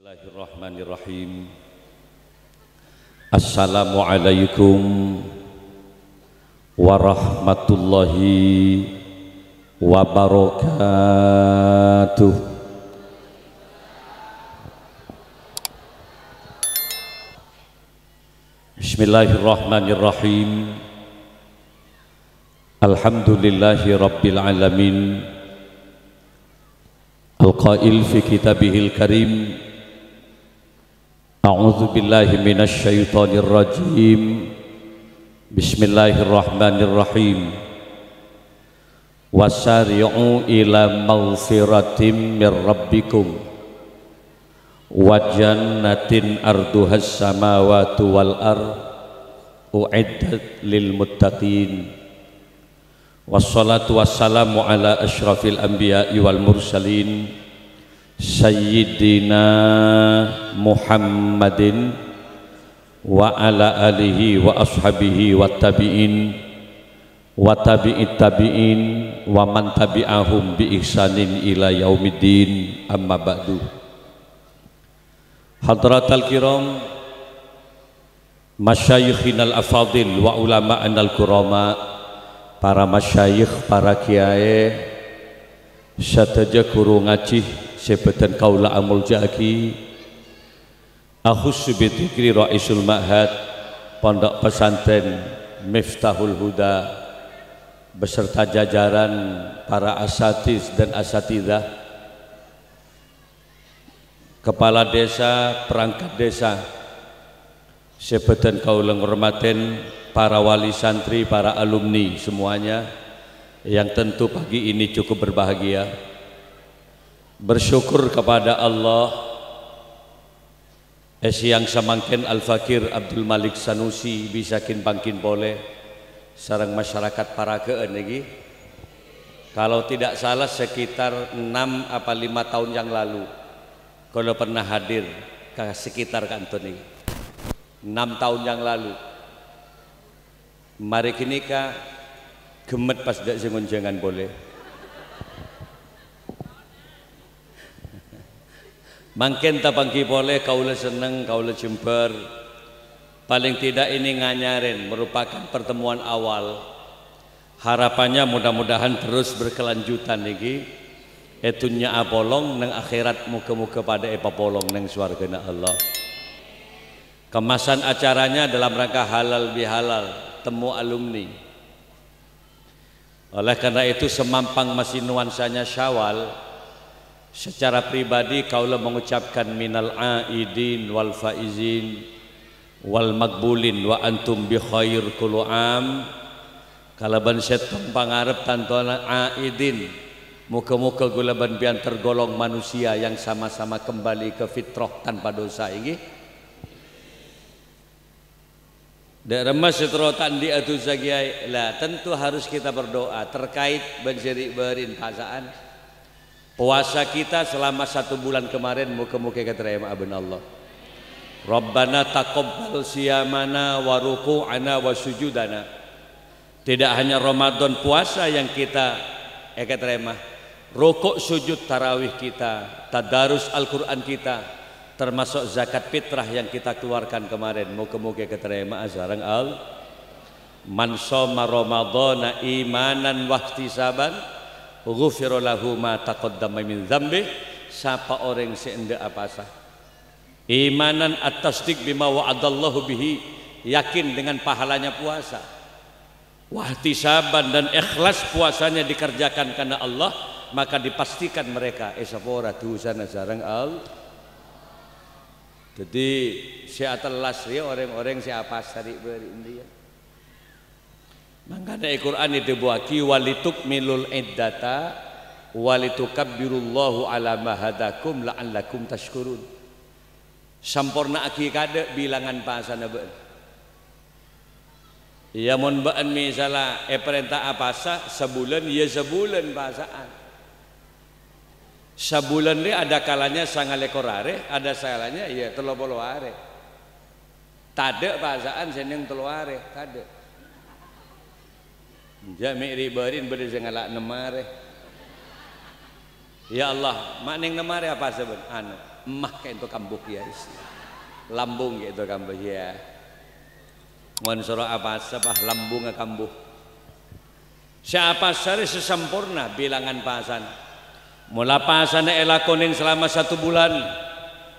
Bismillahirrahmanirrahim. Assalamualaikum warahmatullahi wabarakatuh. Bismillahirrahmanirrahim. Alhamdulillahi rabbil alamin. Al-qail fi kitabihil karim, a'udzu billahi minasy syaithanir rajim. Bismillahirrahmanirrahim. Wasari'u ila maghfiratin mir rabbikum wa jannatin arduhas samawati wal ard u'iddat lil muttaqin. Wassalatu wassalamu ala asyrafil anbiya'i wal mursalin Sayyidina Muhammadin wa ala alihi wa ashabihi wa tabi'in wa tabi'it tabi'in wa man tabi'ahum bi ihsanin ila yaumiddin, amma ba'du. Hadratal kiram, masyayikhinal afadil wa ulama'anal kurama, para masyayikh, para kiai sataja guru ngaji sebetan kaula amul jaki, akhussu bi dzikri raisul ma'had pondok pesantren Miftahul Huda beserta jajaran para asatiz dan asatidzah, kepala desa, perangkat desa, sebetan kaula ngurmaten para wali santri, para alumni semuanya yang tentu pagi ini cukup berbahagia. Bersyukur kepada Allah yang samangken Al-Fakir Abdul Malik Sanusi bisakin bangkin boleh sareng masyarakat Parakeun lagi. Kalau tidak salah sekitar 6 apa 5 tahun yang lalu kalau pernah hadir ke sekitar kantor ini 6 tahun yang lalu. Mari kini ka gemet pas dak sing jangan boleh. Mangken tapangki boleh kaula seneng, kaula jember. Paling tidak ini nganyaren merupakan pertemuan awal. Harapannya mudah-mudahan terus berkelanjutan niki. Etunya apolong nang akhirat muga-muga pada epapolong nang swargana Allah. Kemasan acaranya dalam rangka halal bihalal, temu alumni. Oleh karena itu semampang masih nuansanya Syawal, secara pribadi kaula mengucapkan minal aidin wal faizin wal makbulin wa antum bi khair kullu am. Kalaban setong pangarep tantona aidin, muga-muga gulaban pian tergolong manusia yang sama-sama kembali ke fitrah tanpa dosa ini. Daerah setrotan di atu sagiai lah, tentu harus kita berdoa terkait benjeri berin pasaan puasa kita selama 1 bulan kemarin, muka-muka keterima abun Allah. Rabbana taqabbal siyamana wa ruku'ana wa sujudana. Tidak hanya Ramadan puasa yang kita keterima, rukuk sujud tarawih kita, tadarus Al-Quran kita, termasuk zakat fitrah yang kita keluarkan kemarin, muka-muka keterima azarang al. Man shoma ramadhana imanan wa ihtisaban ghufira lahu ma taqaddama min dzambi. Siapa orang seende apasa imanan at-tasdiq bima wa'adallahu bihi, yakin dengan pahalanya puasa, wa ihtisaban dan ikhlas puasanya dikerjakan karena Allah, maka dipastikan mereka esapora dosana zarang al. Jadi si atelas ya orang-orang si apa sari berindia. Makanya Al-Quran itu buaki walitukmilul iddata walitukabbirullahu ala ma hadakum la'allakum tashkurun. Sampurna aki kada bilangan pasana beun. Ya mun beun misalnya perintah apasa sebulan ya sebulan pasaan. Sebulan ini ada kalanya sangat lekor are, ada salahnya ya 30 are. Tade pasaan seneng 3 are, tade. Jami ribarin bade sengalak 6 are. Ya Allah, mak ning 6 are apa sebut? Anu. emah kayak itu kambuh ya lambung kayak itu kambuh ya mun surah apa sabah lambung kambuh siapa sari sesempurna bilangan pasan mula pasan elakonin selama 1 bulan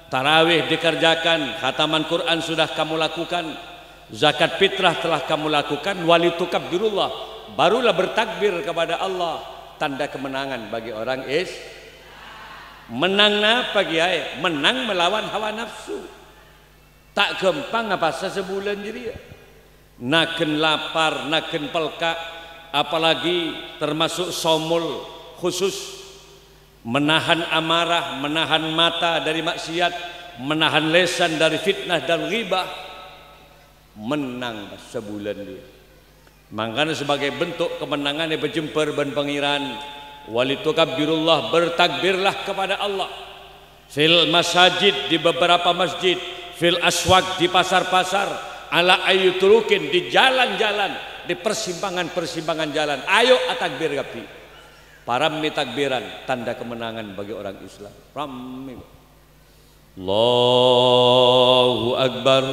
tarawih dikerjakan khataman Quran sudah kamu lakukan zakat fitrah telah kamu lakukan wali tukabbirullah barulah bertakbir kepada Allah tanda kemenangan bagi orang menang apa kiai menang melawan hawa nafsu tak gampang apa sebulan jadi naken lapar naken pelka apalagi termasuk somul khusus menahan amarah menahan mata dari maksiat menahan lesan dari fitnah dan ghibah menang sebulan dia makanya sebagai bentuk kemenangan yang berjemper ban pangeran wali tukabbirullah bertakbirlah kepada Allah fil masajid di beberapa masjid fil aswaq di pasar-pasar ala ayu turukin di jalan-jalan di persimpangan-persimpangan jalan ayo atakbir kapi para takbiran tanda kemenangan bagi orang Islam rame Allahu Akbar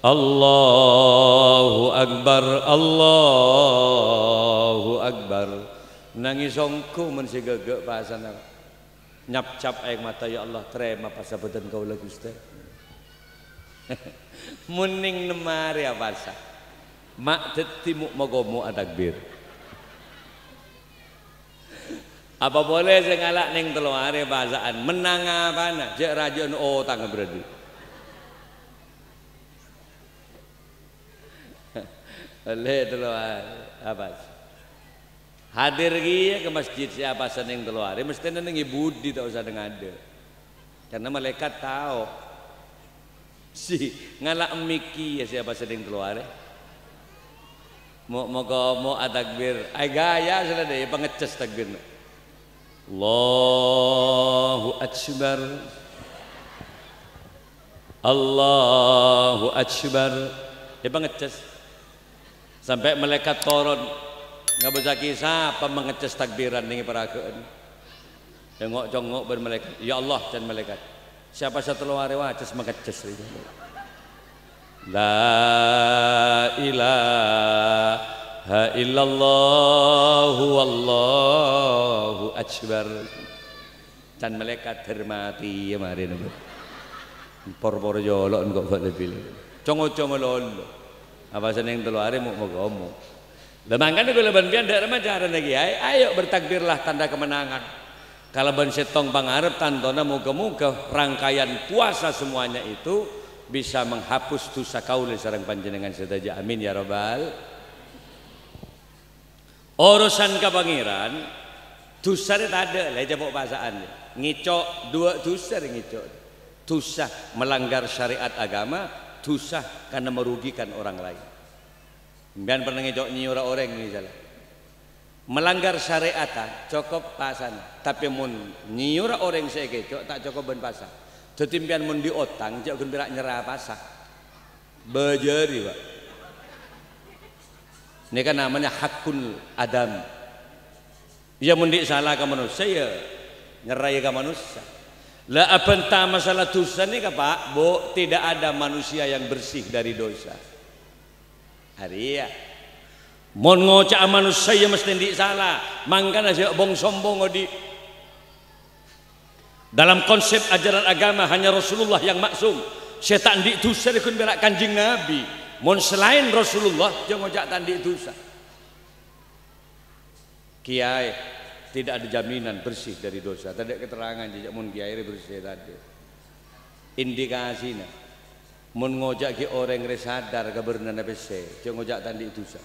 Allahu Akbar Allahu Akbar nangis songko men segegek pasana nyap-cap air mata ya Allah terima pasabetan kau lagu Gusti muning nemari apa sah mak tetimu mogomo takbir apa boleh saya ngalak neng teluare bahasaan menang apa na jek rajon tangga berarti oleh teluare apa hadir ke masjid siapa seneng teluare mesti neng budi tak usah dengan ada karena malaikat tahu si ngalak miki ya siapa sedang keluar mau takbir ay gaya sudah deh pengeces takbir Allahu Akbar Allahu Akbar ya pengeces sampai malaikat turun nggak bisa kisah apa mengeces takbiran ini peragaan tengok-tengok bermalaikat ya Allah dan malaikat siapa satu luar wajas mengeces itu la ilaha illallah wallahu akbar dan malaikat hormati ya mari nunggu por jolok kok lebih congo-congo lolo apa seneng teluare mau ngomong lemangkan kalau banbian dak remaja lagi ayo bertakbirlah tanda kemenangan kalau ban setong pangarep tantona muga-muga rangkaian puasa semuanya itu bisa menghapus dosa kaula sareng panjenengan sedaja amin ya rabbal urusan ke pangeran dosa itu ada lah jabok pasaan ngicok dua dosa ngicok dosa melanggar syariat agama dosa karena merugikan orang lain dan pernah ngicok nyiura orang misalnya melanggar syariat cukup pasan tapi mun nyiura orang saya kecok tak cukup ben pasang tetimpian mun diotang jauh gembira nyerah pasang bejari pak ini kan namanya hakun adam ya mun di salah ke manusia ya nyerai ke manusia lah apa entah masalah dosa nih pak bu tidak ada manusia yang bersih dari dosa hari ya mon ngocak manusia mesti di salah mangkana sih bong sombong di dalam konsep ajaran agama hanya Rasulullah yang maksum setan di dosa dikun berak kanjeng Nabi mon selain Rasulullah jangan ngocak tandi dosa kiai tidak ada jaminan bersih dari dosa tidak keterangan jejak mon kiai bersih tadi indikasinya mon ngocak ki orang resadar kebernan ABC jangan ngocak tandi dosa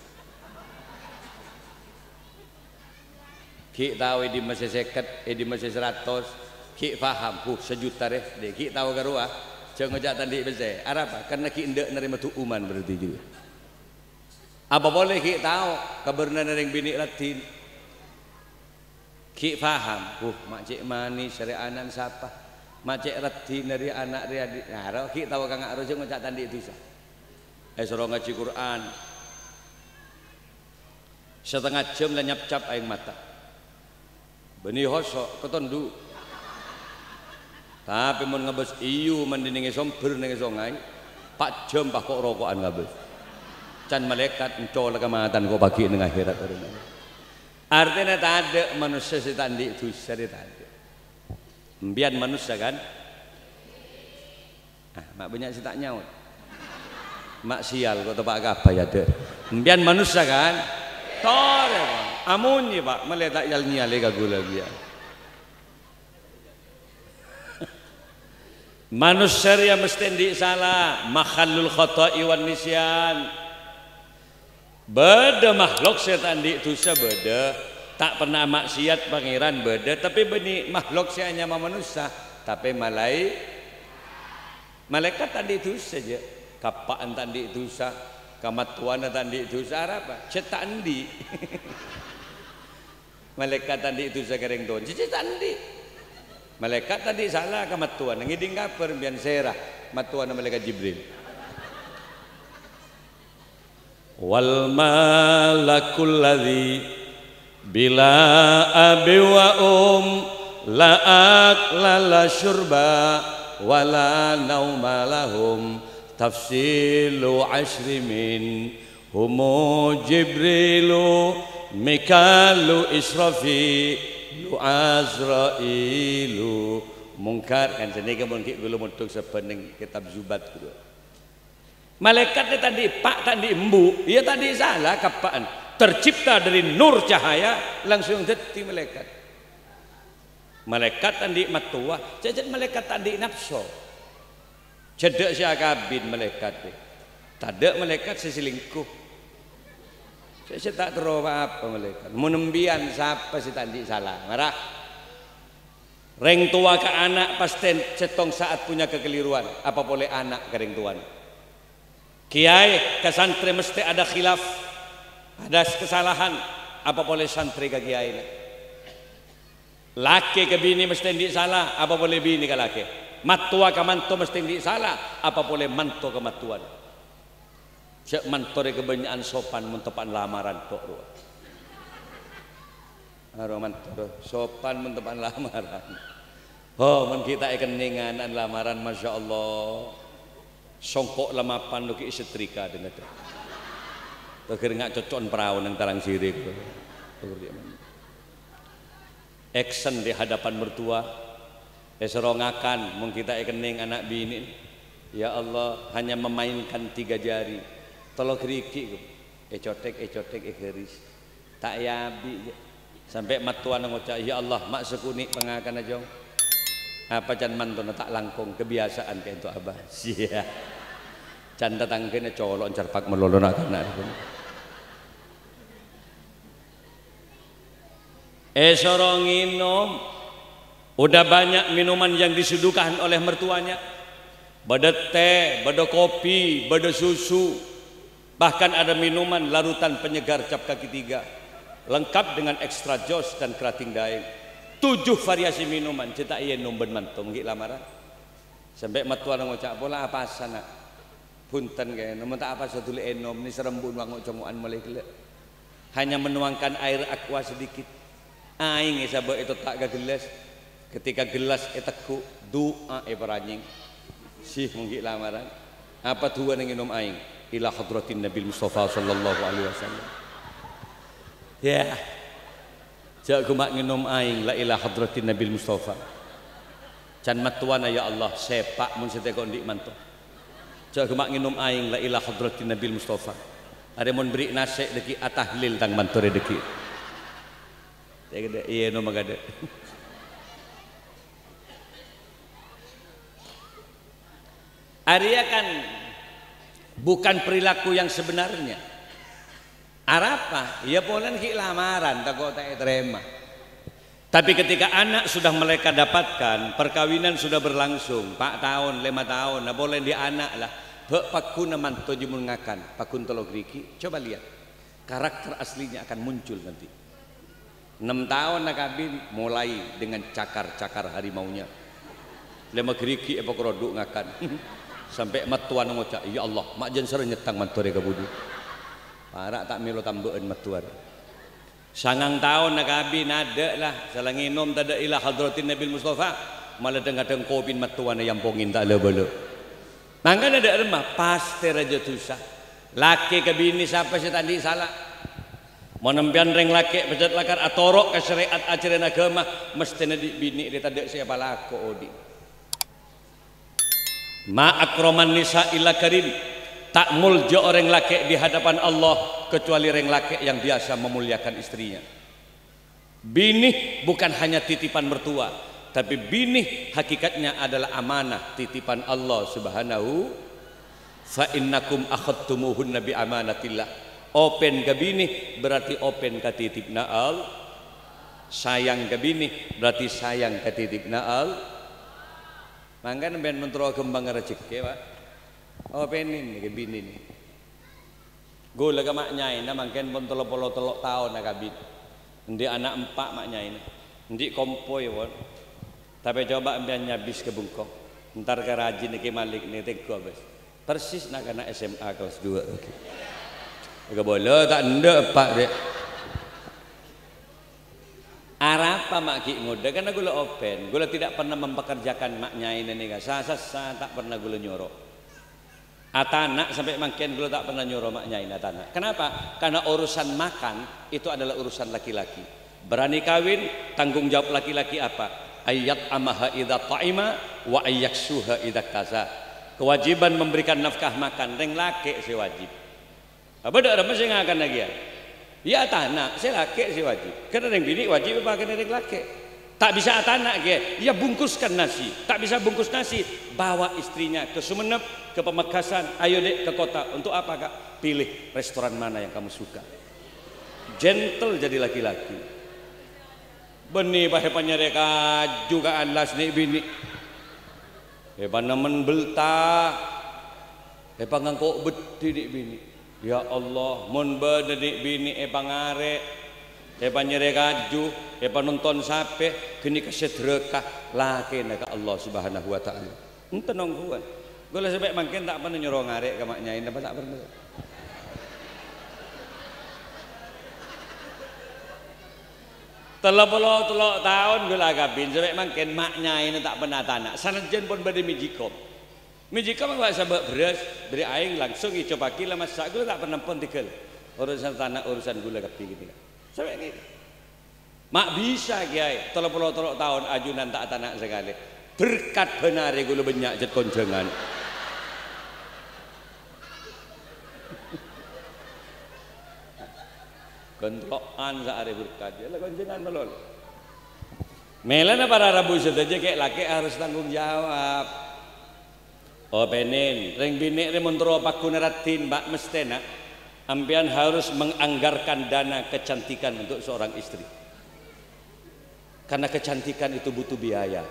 ki tahu di masih seket di masih 100 ki paham sejuta deh ki tahu garua jangan ngejak tadi besar apa karena ki ndak nerima tuuman berarti juga apa boleh ki tahu kabarna nering bini latin ki paham makcik manis syarianan siapa macik reti dari anak dia nah ki tahu kang harus ngejak tadi itu sah suruh ngaji Quran setengah jam lah nyap-cap aing mata benih hosok ketondu Tapi mun ngebes iyu mandi ning somber ning songai. Pak jam pak kok rokokan ngebes. Can malaikat encolak kematan kok bagi ning akhirat orang. Artinya tak ada manusia si tandi dosa di tadi. Mbian manusia kan? Mak banyak si tak nyaut. Mak sial kok tepak kabeh ya deh. Mbian manusia kan? Tore Pak. Amunnya Pak meletak yal nyale kagula dia. Manusia yang mesti di salah, makhallul khata'i wan nisyan. Beda makhluk setan di dosa beda, tak pernah maksiat pangeran beda, tapi benih makhluk saya hanya manusia, tapi malaikat tadi dosa saja, kapaan tadi dosa, kamatuan tadi dosa apa? Cetak andi. Malaikat tadi dosa kering don, cetak andi. Malaikat tadi salah ke matuan, ngiding kabar biar serah matuan malaikat Jibril. Wal malakul ladzi bila abi wa la akla la syurba wala nauma lahum tafsilu ashri min humu Jibrilu Mikalu Israfi Azrailu mungkar kan sini kemudian kita untuk sepening kitab Zubat gitu. Malaikatnya tadi pak tadi embu, ya tadi salah kapaan tercipta dari nur cahaya langsung jadi malaikat. Malaikat tadi matua, jadi malaikat tadi nafsu. Cedek siakabin malaikat, tadak malaikat seselingkuh. Saya tak tahu apa malaikat. Menembian siapa si tadi salah marah. Reng tua ke anak pasti cetong saat punya kekeliruan. Apa boleh anak ke reng tuan? Kiai ke santri mesti ada khilaf, ada kesalahan. Apa boleh santri ke kiai? Laki ke bini mesti di salah. Apa boleh bini ke laki? Matua ke mantu mesti di salah. Apa boleh mantu ke matuan? Cek mantore kebanyakan sopan mentepan lamaran tok ro. Aro mantore sopan mentepan lamaran. Oh, men kita keningan lamaran Masya Allah. Songkok lamapan lu ki setrika dengan tu. Teger ngak cocon perahu nang talang sirik. Action di hadapan mertua. Serongakan mun kita kening anak bini. Ya Allah, hanya memainkan 3 jari. Tolong keriki, cotek, keris, tak yabi, sampai matuan ngocak, ya Allah, mak sekuni pengakan aja, apa can mantun tak langkung kebiasaan kayak itu abah, sia, can datang kena colok carpak melolong akan ada. Sorong minum, udah banyak minuman yang disuguhkan oleh mertuanya, bada teh, bada kopi, bada susu. Bahkan ada minuman larutan penyegar cap kaki 3 lengkap dengan ekstra jos dan kerating daeng. 7 variasi minuman cetak iya nomben mantum nggih lamaran sampai matuan ngocak pola apa sana punten kayak namun tak apa satu enom ni serembun wang ngocomuan mulai gele hanya menuangkan air aqua sedikit aing sabab itu tak ke gelas ketika gelas eteku doa peranjing sih nggih lamaran apa tuan yang minum aing ila hadratin Nabi Mustafa sallallahu alaihi wasallam. Ya. Jak kumak nginum aing la ila hadratin Nabi Mustafa. Can matuana ya Allah sepak mun seteko ndik mantu. Jak kumak nginum aing la ila hadratin Nabi Mustafa. Are mun beri nasi deki atahlil tang mantore deki. Iya no magade. Arya kan bukan perilaku yang sebenarnya. Arapa? Ya polen ki lamaran tak kok tak terima. Tapi ketika anak sudah mereka dapatkan, perkawinan sudah berlangsung 4 tahun, 5 tahun, nah boleh di anak lah. Bek pakuna manto jimun ngakan, pakun tolong riki. Coba lihat. Karakter aslinya akan muncul nanti. 6 tahun nak kabin mulai dengan cakar-cakar harimaunya. 5 riki epok roduk ngakan. Sampai matuan ngocak ya Allah mak jen sering nyetang mantore ka budi parak tak melo tambeun matuan 9 tahun nak abi nada lah salah nginom tada ila hadratin Nabi Mustafa malah dengar-dengar kopin matuan yang pongin tak le-bele. Mangkan ada remah pasti raja tusah. Laki ke bini siapa sih tadi salah. Menempian reng laki pecat lakar atorok ke syariat ajaran agama mesti di bini dia tadi siapa laku odi. Ma akroman nisa illa karim. Tak mulja orang laki di hadapan Allah kecuali orang laki yang biasa memuliakan istrinya. Bini bukan hanya titipan mertua, tapi bini hakikatnya adalah amanah titipan Allah Subhanahu. Fa innakum akhadtumuhunna bi amanatillah. Open ke bini berarti open ke titipna al. Sayang ke bini berarti sayang ke titipna al. Mangkan ben mentro kembang rezeki, Pak. Openin ke bini ni. Gula ke maknyai na mangken pun telok tahun na kabin. Ndi anak 4 maknyai na. Ndi kompoi won. Tapi coba ambian nyabis ke bungkong. Ntar ke rajin ke malik ni teko bes. Persis nak anak SMA kelas 2. Okey. Enggak boleh tak ndak pak dek. Arapa mak ki muda karena gula open. Gula tidak pernah mempekerjakan maknyai ni ka. Sa tak pernah gula nyuruh. Atanak sampai makin gula tak pernah nyuruh maknyai atanak. Kenapa? Karena urusan makan itu adalah urusan laki-laki. Berani kawin tanggung jawab laki-laki apa? Ayat amaha idza ta'ima wa ayyaksuha idza kaza. Kewajiban memberikan nafkah makan reng laki si wajib. Apa dak ada mesti ngakan lagi ya? Ya atanak si laki si wajib. Karena reng bini wajib apa kena reng laki. Tak bisa atanak ke, ya bungkuskan nasi. Tak bisa bungkus nasi, bawa istrinya ke Sumeneb, ke Pamekasan, ayo dek ke kota. Untuk apa kak? Pilih restoran mana yang kamu suka. Gentle jadi laki-laki. Benih pahepannya reka juga alas nih bini. Hepan nemen belta. Hepan ngangkok beti nih bini. Ya Allah, mun beda nih bini hepan ngare. Hepan nyere kaju, hepan nonton sape, kini kesedrekah laki nak Allah Subhanahu Wa Taala. Ente nongguan. Gula sampai makin tak pernah nyuruh ngarek ke maknyai, apa tak pernah. Telok tahun gula kabin sampai makin maknyai tak pernah tanah. Sanajan pun bade mijikom. Mijikom enggak sabak beras, beri aing langsung coba kila masak gula tak pernah pun tikel. Urusan tanah urusan gula kabin gitu. Sampai ini mak bisa kiai tolong tahun ajunan tak tanak sekali berkat benar gula banyak jet konjengan kontrolan sehari berkat ya lah konjengan melol melana para rabu saja kayak laki harus tanggung jawab openin ring bini remontro pakuneratin mbak mestena ampian harus menganggarkan dana kecantikan untuk seorang istri. Karena kecantikan itu butuh biaya.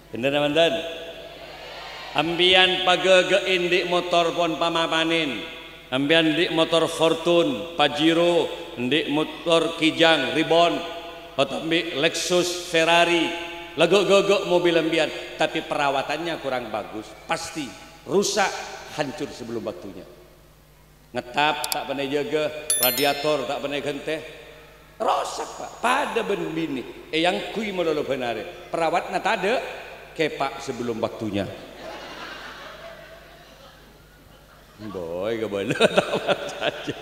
Bener teman-teman? Ampian pagegein di motor pon pamapanin. Ampian di motor Fortune, Pajero, di motor Kijang, Ribbon, atau Lexus, Ferrari. Legok-gogok mobil ampian, tapi perawatannya kurang bagus. Pasti rusak, hancur sebelum waktunya. Ngetap tak pernah jaga, radiator tak pernah genteh, rosak pak. Pada ben bini, yang kui modal benar, perawatnya tak ada, kepak sebelum waktunya. Boy, gak boleh saja.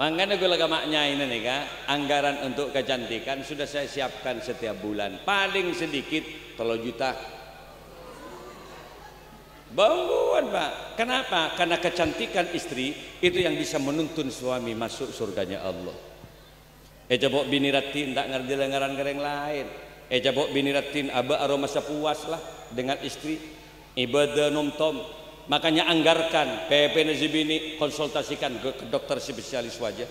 Makanya gue lagi maknya ini nih kak, anggaran untuk kecantikan sudah saya siapkan setiap bulan, paling sedikit 3 juta. Bangun pak, kenapa? Karena kecantikan istri itu yang bisa menuntun suami masuk surganya Allah. Coba bini ratin tak ngerti lengaran kereng lain. Coba bini ratin aba aroma sepuas lah dengan istri ibadah nomtom. Makanya anggarkan PP nasi bini konsultasikan ke dokter spesialis wajah.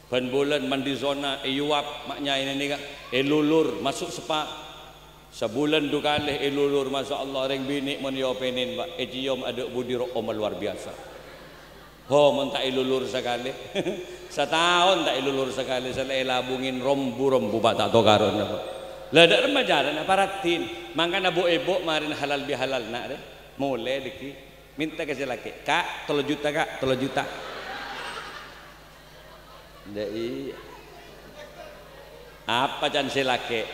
Ban bulan mandi zona yuap maknya ini kak lulur masuk spa. Sebulan 2 kali ilulur masya Allah reng bini meniopenin pak cium ada budi rohom luar biasa. Ho mentah ilulur sekali. Setahun tak ilulur sekali saya labungin rombu pak tak tahu karon apa. Lah dak remaja nak paratin. Mangkana bu ibu marin halal bihalal nak deh. Mulai deki minta ke laki. Kak 3 juta kak 3 juta. Dai Apa can selake?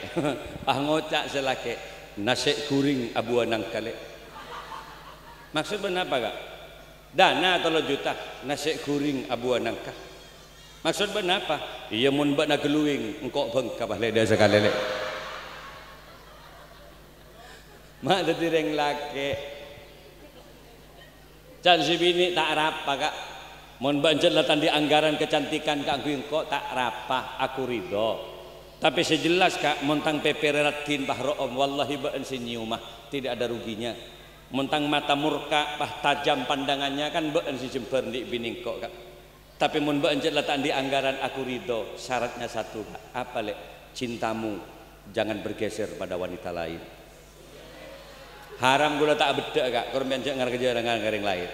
Ah ngocak selake. Nasi kuring abu anang kale. Maksud benar apa kak? Dana 3 juta nasi kuring abu anang kah? Maksud benar apa? Iya mun bak nak geluing engkau bengkap bah leda sekali le. Mak dadi reng lake. Can si bini tak rapa kak. Mun bak jelatan di anggaran kecantikan kak engkau tak rapa aku ridho. Tapi sejelas kak montang peperatin bahro om wallahi ba'en senyumah tidak ada ruginya. Montang mata murka pah tajam pandangannya kan ba'en si jemper di bining kok kak. Tapi mun ba'en jelatan di anggaran aku ridho, syaratnya satu kak. Apa le? Cintamu jangan bergeser pada wanita lain. Haram gula tak beda kak. Korban jangan kerja dengan garing lain.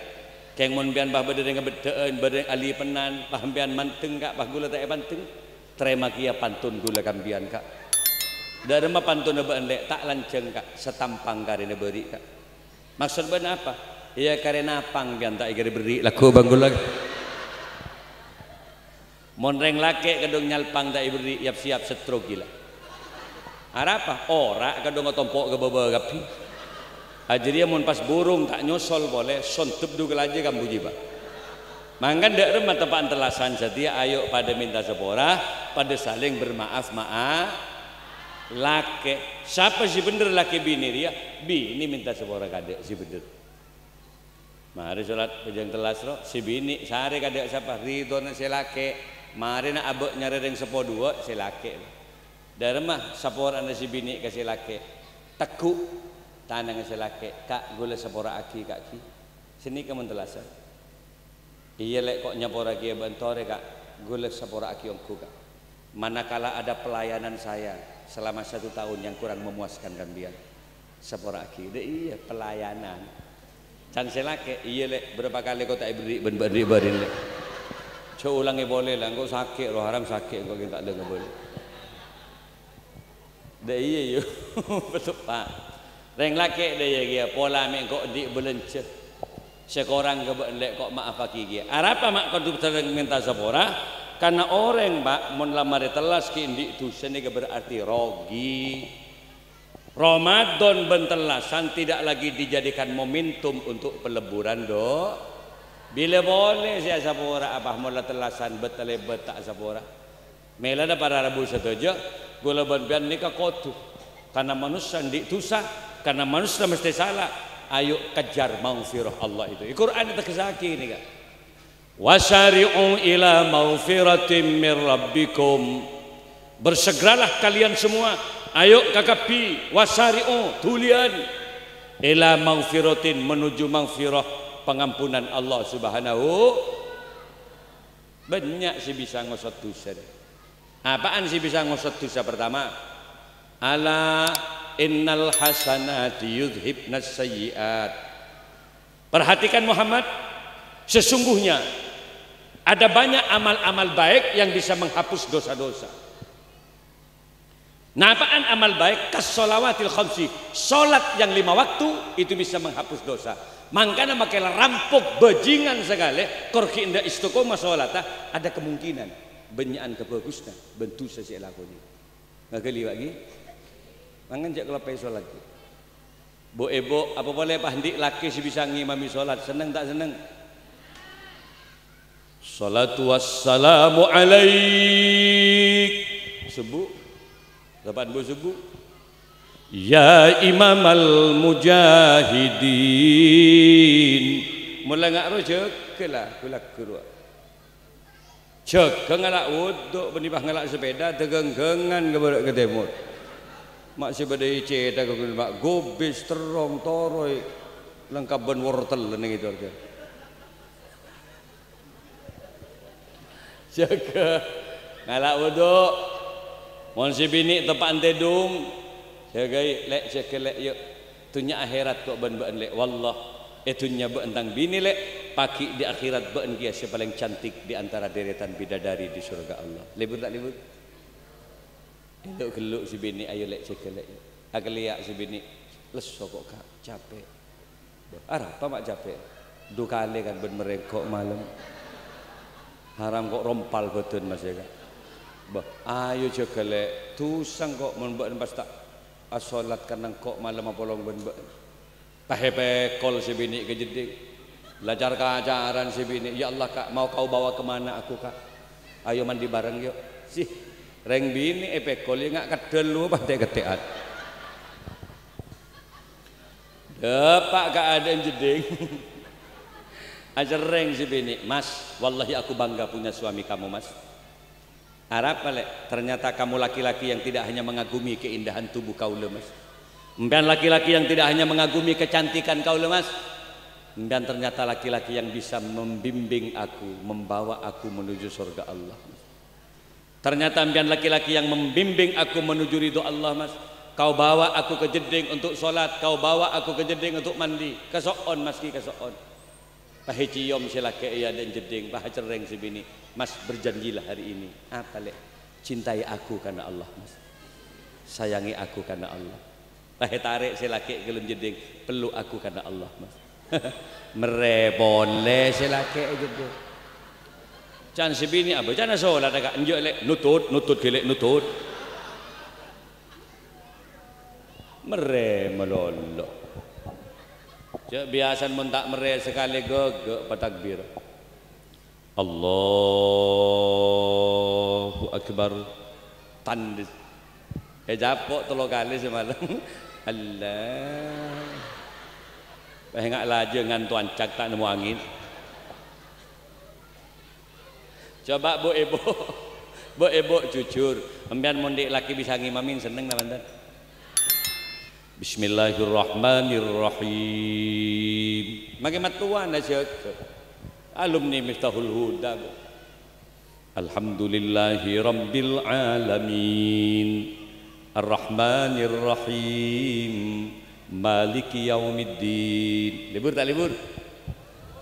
Keng mun bian bah beda dengan bedaan, beda ali penan, pah bian manteng kak, pah gula tak panteng. Terima kia pantun gula kambian kak. Dari ma pantun ba'en le tak lanceng kak, setampang karena beri kak. Maksud benar apa? Iya karena pang bian tak igari beri laku banggul lagi. Monreng lake kadung nyalpang tak beri siap setro gila. Apa? Ora kadung ngotompok ke bawah gapi. Ajaria mun pas burung tak nyosol boleh sontep dugal aja kamu jiba. Mangkan dak remah tepaan telasan setia ayo pada minta sepora pada saling bermaaf lake siapa si bener laki bini dia bini minta sepora kadek si bener mari sholat pejang telas roh si bini sehari kadek siapa ridho na si lake mari na abek nyari sepo dua si lake dak remah sepora na si bini ke si lake teku tanang si lake kak gula sepora aki kak ki sini kamu telasan. Iya lek kok nyapora kia bentore kak golek sapora akiongku kak. Manakala ada pelayanan saya selama 1 tahun yang kurang memuaskan kambian sapora aki. Iya pelayanan. Can selake iya lek berapa kali kau tak beri berin lek. Coba ulangi boleh lah. Kau sakit roh haram sakit kau tak ada boleh. Iya yo betul pak. Reng lake dia kia pola mek kok di belenceh. Sekorang kebelet kok maaf aki dia. Apa mak kau sering minta sepora? Karena orang pak mon lamar telas ki indi tu seni berarti rogi. Ramadan bentelasan tidak lagi dijadikan momentum untuk peleburan do. Bila boleh saya sepora apa mula telasan betul tak sepora. Mela ada para rabu setuju. Gula banbian nikah kotu. Karena manusia di tusa. Karena manusia mesti salah. Ayo kejar maghfirah Allah itu. Al-Quran itu kesaki ini kan. Wasari'u ila maghfiratin min rabbikum. Bersegeralah kalian semua. Ayo kakapi wasari'u tulian ila maghfiratin menuju maghfirah pengampunan Allah Subhanahu. Banyak sih bisa ngosot dosa. Apaan sih bisa ngosot dosa pertama? Ala innal hasanati yudhibnas sayyiat. Perhatikan Muhammad, sesungguhnya ada banyak amal-amal baik yang bisa menghapus dosa-dosa. Nah, apaan amal baik? Kas-sholawatil khamsi, salat yang 5 waktu itu bisa menghapus dosa. Mangkana makailah rampok bajingan sekali korki indah istiqomah salatah ada kemungkinan banyakan kebagusnya bentuk sesi lakunya. Ngageli lagi. Mangan jak kalau pay sholat. Bu ebo apa boleh pahandi laki si bisa ngimami sholat seneng tak seneng? Salatu wassalamu alaik. Subuh. Kapan bu subuh? Ya imam al mujahidin. Mula ngak roja kelah kulak kurua. Cek ngalak wuduk benibah ngalak sepeda tegenggengan ke timur. Mak si badai ceda ke mak gobis terong toroy lengkap ban wortel nih gitu aja. Jaga ngalak wuduk, mon si bini tepan tedung, jaga lek jaga lek yuk, tunya akhirat kok ban lek wallah, tunya tentang bini lek pagi di akhirat ban dia si paling cantik di antara deretan bidadari di surga Allah. Libur tak libur? Itu geluk si bini ayo lek cek lek agak liak si bini les kok kak capek apa mak capek 2 kali kan ben merengkok malam haram kok rompal betul mas ya kak Bah, ayo cekale tusang kok membuat pas tak asolat kanang kok malam apolong ben pahepe kol si bini ke jeding belajar keajaran si bini. Ya Allah kak, mau kau bawa kemana aku kak? Ayo mandi bareng yuk. Sih reng bini epekol ya nggak kedelu pada keteat. Depak keadaan jeding. Ajar reng si bini, mas, wallahi aku bangga punya suami kamu mas. Harap balik, ternyata kamu laki-laki yang tidak hanya mengagumi keindahan tubuh kau lemas. Dan laki-laki yang tidak hanya mengagumi kecantikan kau lemas. Dan ternyata laki-laki yang bisa membimbing aku, membawa aku menuju surga Allah. Ternyata ambian laki-laki yang membimbing aku menuju ridho Allah mas. Kau bawa aku ke jeding untuk sholat, kau bawa aku ke jeding untuk mandi. Kesoon mas ki kesoon. Pahiciom silake iya dan jeding, pahacereng si bini. Mas berjanjilah hari ini. Apa lek? Cintai aku karena Allah mas. Sayangi aku karena Allah. Pahitarik silake gelem jeding, peluk aku karena Allah mas. Merebole silake jeding. Can si bini apa? Jangan sholat agak enjuk lek nutut gelek nutut. Mere melolo. Cak biasa mentak mere sekali gegek patakbir. Allahu Akbar. Tandis. Japok 3 kali semalam. Allah. Pahingak laju ngantuan cak tak nemu angin. Coba bu ibu jujur. Ambian mondik laki bisa ngimamin seneng namandan. Bismillahirrahmanirrahim. Makin matuan aja. Alumni Miftahul Huda. Alhamdulillahi Rabbil Alamin Ar-Rahmanir-Rahim Maliki Yaumiddin. Libur tak libur?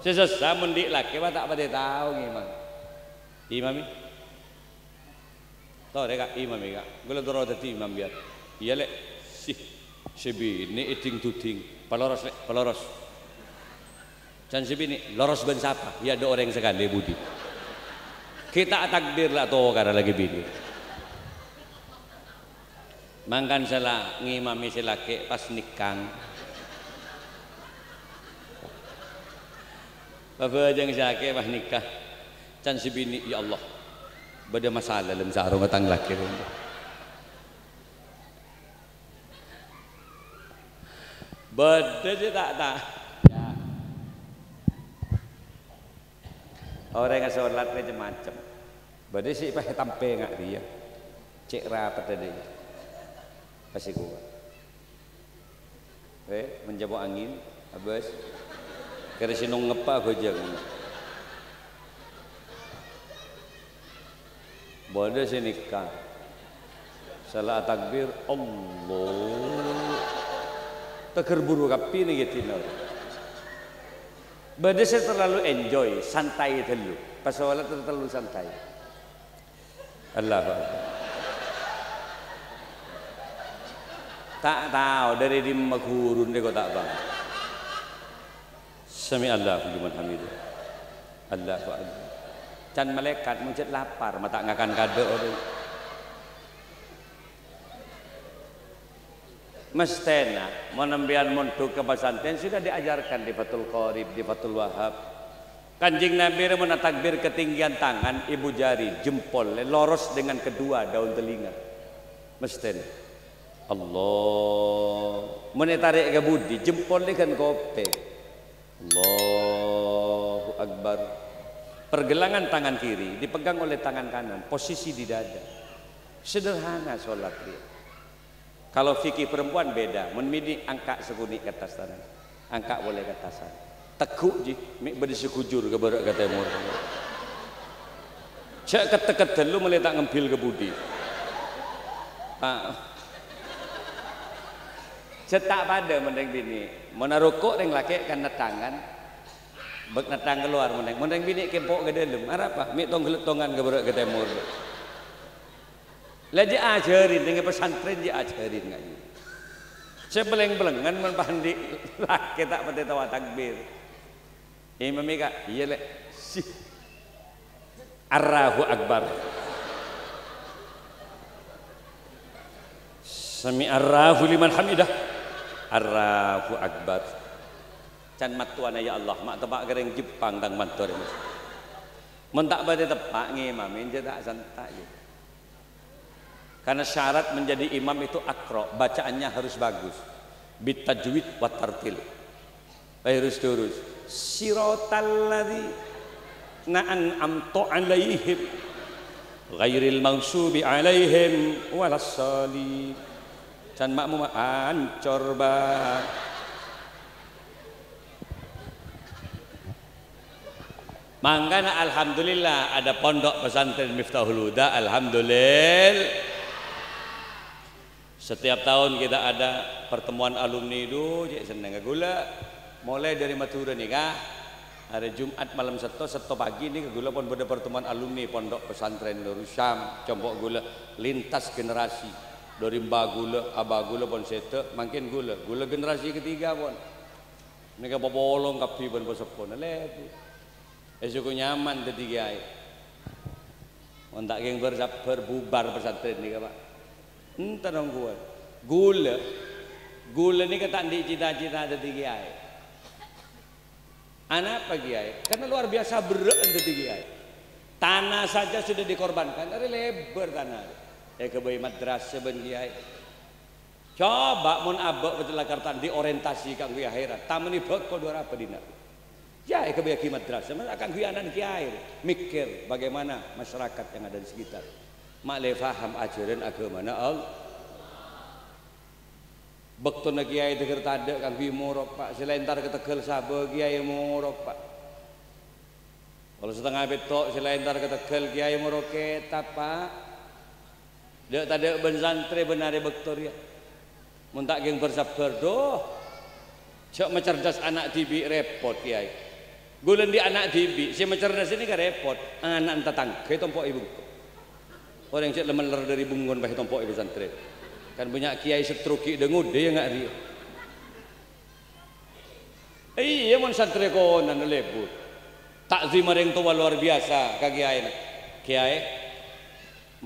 Sesesa mendik laki tak pada tahu gimana. Imami? Tahu deh kak imami kak. Gue lagi tadi imam biar. Iya lek sebini eting tuting paloros lek paloros. Can sebini loros ben sapa? Ya ada orang sekali budi. Kita takbir lah toh karena lagi bini. Mangkan salah ngimami silake pas nikang. Bapak jeng silake pas nikah. Can sebini ya Allah. Bada masalah dalam sarung matang laki. Bada je tak. Orang yang sholat macam-macam. Bada sih pakai tampe ngak dia. Cek rapat tadi. Pasti kuat. Menjabuk angin, habis. Kira sinong ngepa gojang. Bada sih nikah. Salah takbir Allah. Teker buru kapi ni gitu. Bada saya terlalu enjoy, santai dulu. Pas sholat terlalu santai. Allah Akbar. Tak tahu dari di maghurun dia kau tak bang. Sami Allahu liman hamidah. Allahu Akbar. Can malaikat muncul lapar, mata ngakan kado orang. Mestena menembian montuk ke pesantren sudah diajarkan di Fathul Qorib, di Fathul Wahab. Kanjeng Nabi menatakbir ketinggian tangan, ibu jari, jempol, loros dengan kedua daun telinga. Mestena Allah menetarik ke budi, jempol dengan kopek. Allahu Akbar. Pergelangan tangan kiri dipegang oleh tangan kanan, posisi di dada. Sederhana sholat dia. Kalau fikih perempuan beda, menmidi angkat sekuni ke atas tangan, angkat boleh ke atasan. Tekuk je, mik berdisi kujur ke barat ke timur. Cak ketek dulu mulai tak ngembil ke budi. Cetak pada mendeng bini, menarukuk yang laki kan netangan, bek netang keluar mendeng bini kempok ke dalam. Apa? Mik tong geletongan ke barat ke timur. Lagi ajarin dengan pesantren dia ajarin ngaji. Saya beleng-belengan menpandi laki tak pada tawa takbir. Imam Ika, iya lek. Allahu Akbar. Sami'arrafu liman hamidah. Arrafu akbar. Can matuana ya Allah, mak tepak gereng Jepang tang matur Mas. Mun tak bade tepak ngimamin tak santai. Karena syarat menjadi imam itu akro, bacaannya harus bagus. Bitajwid wa tartil. Harus terus. Siratal ladzi na'amtu 'alaihim ghairil maghsubi 'alaihim walassalin. Can makmu ancor ba. Mangkana alhamdulillah ada pondok pesantren Miftahul Huda, alhamdulillah. Setiap tahun kita ada pertemuan alumni itu, cek seneng gula. Mulai dari Madura nih kah, hari Jumat malam seto pagi nih gula pun pada pertemuan alumni pondok pesantren Nurusyam, Compok gula lintas generasi. Dari mbak gula, abah gula pun sete, makin gula generasi ketiga pun. Mereka popolong kapi pun posepon, lebu. Esok nyaman ketiga. Untuk yang berbubar pesantren ni pak. Entah dong kuat. Gula ni kata di cita-cita ketiga. Anak apa kiai? Karena luar biasa berat ketiga. Tanah saja sudah dikorbankan, dari lebar tanah. Kebayi madrasah ben kiai. Coba mun abak betul kartan diorientasi kang kiai akhirat. Tamani bakal dua apa dina. Ya kebayi kiai madrasah, mas akan kianan kiai mikir bagaimana masyarakat yang ada di sekitar. Mak le faham ajaran agama na Allah. Bektona kiai deger tade kang kiai morok Pak, selentar ke Tegal sabe kiai morok Pak. Kalau setengah betok selentar ke Tegal kiai morok kita Pak. Dek tadi ben santri benare bektor ya. Mun tak geng bersabar doh. Cok mecerdas anak dibi repot kiai. Gulen di anak dibi, si mecerdas ini kan repot. Anak tetangga tompok ibu. Orang cek lemeler dari bungon bae tompok ibu santri. Kan punya kiai setruki dengude ya enggak dia. Iya mun santri konan lebur. Takzim ring tua luar biasa ka kiai. Kiai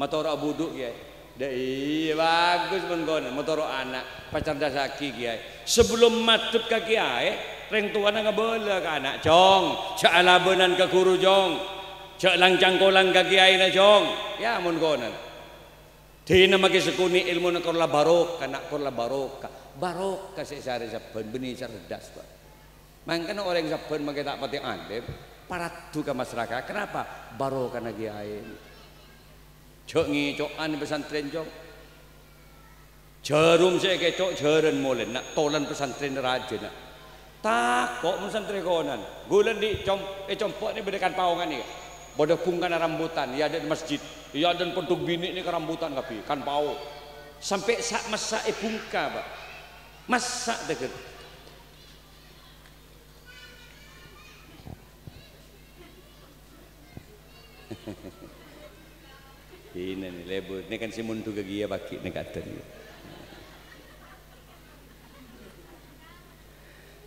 motor abuduk kiai. Iya bagus pun kono motor anak pacardas aki kiai. Sebelum matut ke kiai, reng tuana ngabela ke anak jong, cak alabenan ke guru jong, cak langcang kolang ke kiai na jong. Ya mun kono. Dina maki sekuni ilmu nak korla barokah, nak korla barokah sesare saben benih cerdas Pak. Mangkana orang saben maki tak pati alim, paratu ke masyarakat. Kenapa? Barokah na kiai. Cok ngicokan pesantren jok. Jarum saya kecok jaran molen nak tolan pesantren raja nak. Tak kok pesantren konan. Gulen di compok ni bedekan paungan ni. Bodoh pungkan rambutan, ya ada di masjid. Ya ada penduk bini ni ke rambutan kapi kan pau. Sampai sak masa pungka Pak. Masak deket. Ini nih lebur, ini kan si muntu kegia baki nekatan.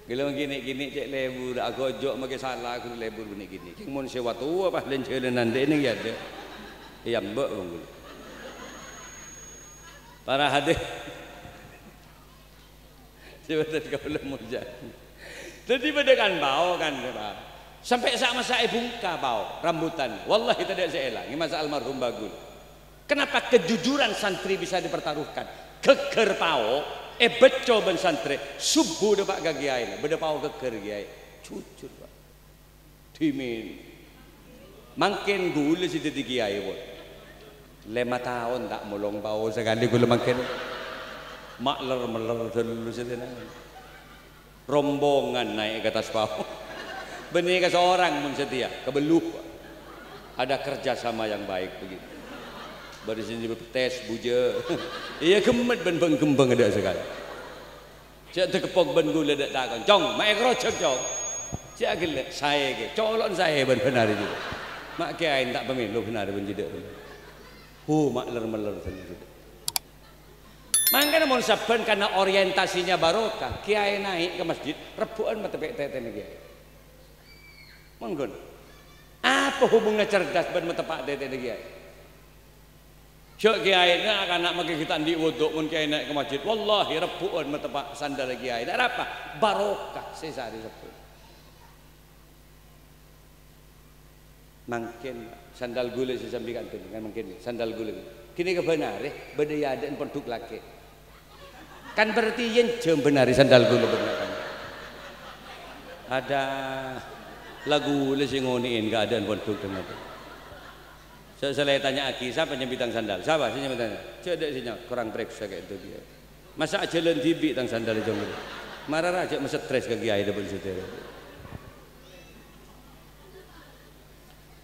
Kalau gini cek lebur, aku jok makai salah aku lebur gini. Keng mon sewa tua pas lencelen nanti ini ada. Iya mbak bang. Para hadir. Sebentar kau belum muja. Jadi bedekan bau kan Pak. Sampai saat masa bungka bau rambutan. Wallahi tidak saya elang. Ini masa almarhum bagul. Kenapa kejujuran santri bisa dipertaruhkan? Keker pao, beco ben santri, subuh de Pak gagiai, beda pao keker giai, jujur Pak. Dimin, makin gula si titi giai Pak. 5 tahun tak molong pao sekali gula makin makler meler dulu sedena. Rombongan naik ke atas pao, benih ke seorang mun setia, kebeluh. Ada kerjasama yang baik begitu. Baru sini bertes buja. Iya gemet ben kembang ada sekali. Cak terkepok ben gula dak takon. Cong, mak krocok cong. Cak gelek saya ke. Colon saya ben benar itu. Mak kiai tak pemilu benar ben jedak. Mak ler-meler sendiri. Mangkana mun saben karena orientasinya barokah, kiai naik ke masjid, rebukan metepek teten kiai. Monggon. Apa hubungannya cerdas ben metepak teten kiai? Cok kiai nak anak makin kita andi wuduk mun kiai naik ke masjid. Wallahi repuan metepak sandal kiai. Ada apa? Barokah sesari sepuluh. Mungkin sandal gula sesambikan tu kan mungkin sandal gula. Kini kebenar berdaya ada penduk laki. Kan berarti yang jam benar sandal gula benar kan. Ada lagu le sing ngoniin keadaan penduk dengan tu. Saya tanya Aki, siapa yang bintang sandal? Siapa sih yang bintang? Cedek sinya kurang periksa kayak itu dia. Masa jalan tibi tang sandal jong. Marah aja masa stres ke kiai depan situ.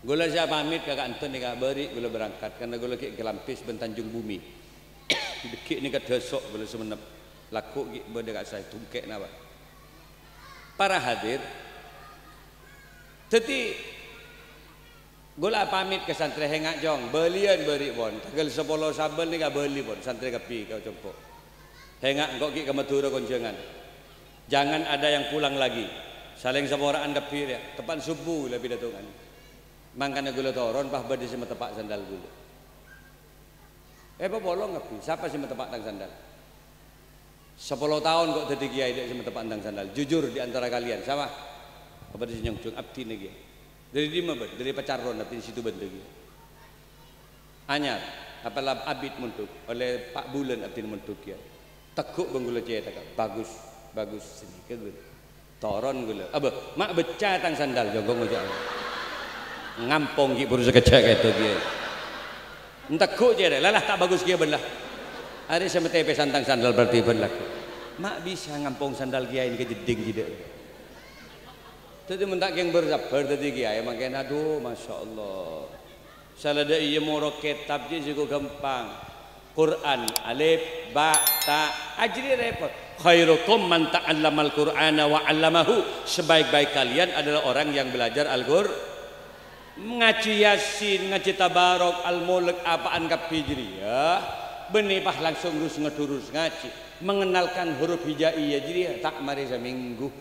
Gula saya pamit kakak Anton nih kak beri gula berangkat karena gula ke Lampis ben Tanjung Bumi. Dekik ni kat desok gula semenep laku ki dekat saya tungkek napa. Para hadir. Jadi gula pamit ke santri hengak jong belian beri pon. Tanggal 10 Saban ni kak beli pon santri kepi kau jemput. Hengak engkau ki ke Madura konjangan. Jangan ada yang pulang lagi. Saling seboraan kepi ya. Tepan subuh lebih datungan. Mangkana gula toron pah badi si tepak sandal gula. Apa bolong ngapi? Siapa si tepak tang sandal? 10 tahun kok jadi kiai dek si tepak tang sandal. Jujur di antara kalian siapa? Kepada si nyongcung abdi negi. Dari di mana? Dari pacaron abdi situ bentuk. Anyar. Apalah abid muntuk oleh Pak Bulan abdi muntuk ya. Tekuk benggula cie takak. Bagus, bagus sini ke gula. Toron gula. Aba, mak beca tang sandal jogong aja. Ngampong ki baru sekecek itu dia. Entah kok je dah. Lalah tak bagus dia belah. Hari sama tepe santang sandal berarti belah. Mak bisa ngampong sandal kiai ini ke jeding tidak. Tadi mentak yang bersabar tadi kiai makin aduh masya Allah. Salah dah ia morok kitab je juga gampang. Quran alif ba ta ajri repot. Khairukum man ta'allamal Qur'ana wa 'allamahu. Sebaik-baik kalian adalah orang yang belajar Al-Qur'an. Ngaji Yasin, ngaji Tabarok, Al-Mulk, apaan kapijriyah benipah langsung terus ngedurus ngaji mengenalkan huruf hijaiyah jadi tak mari seminggu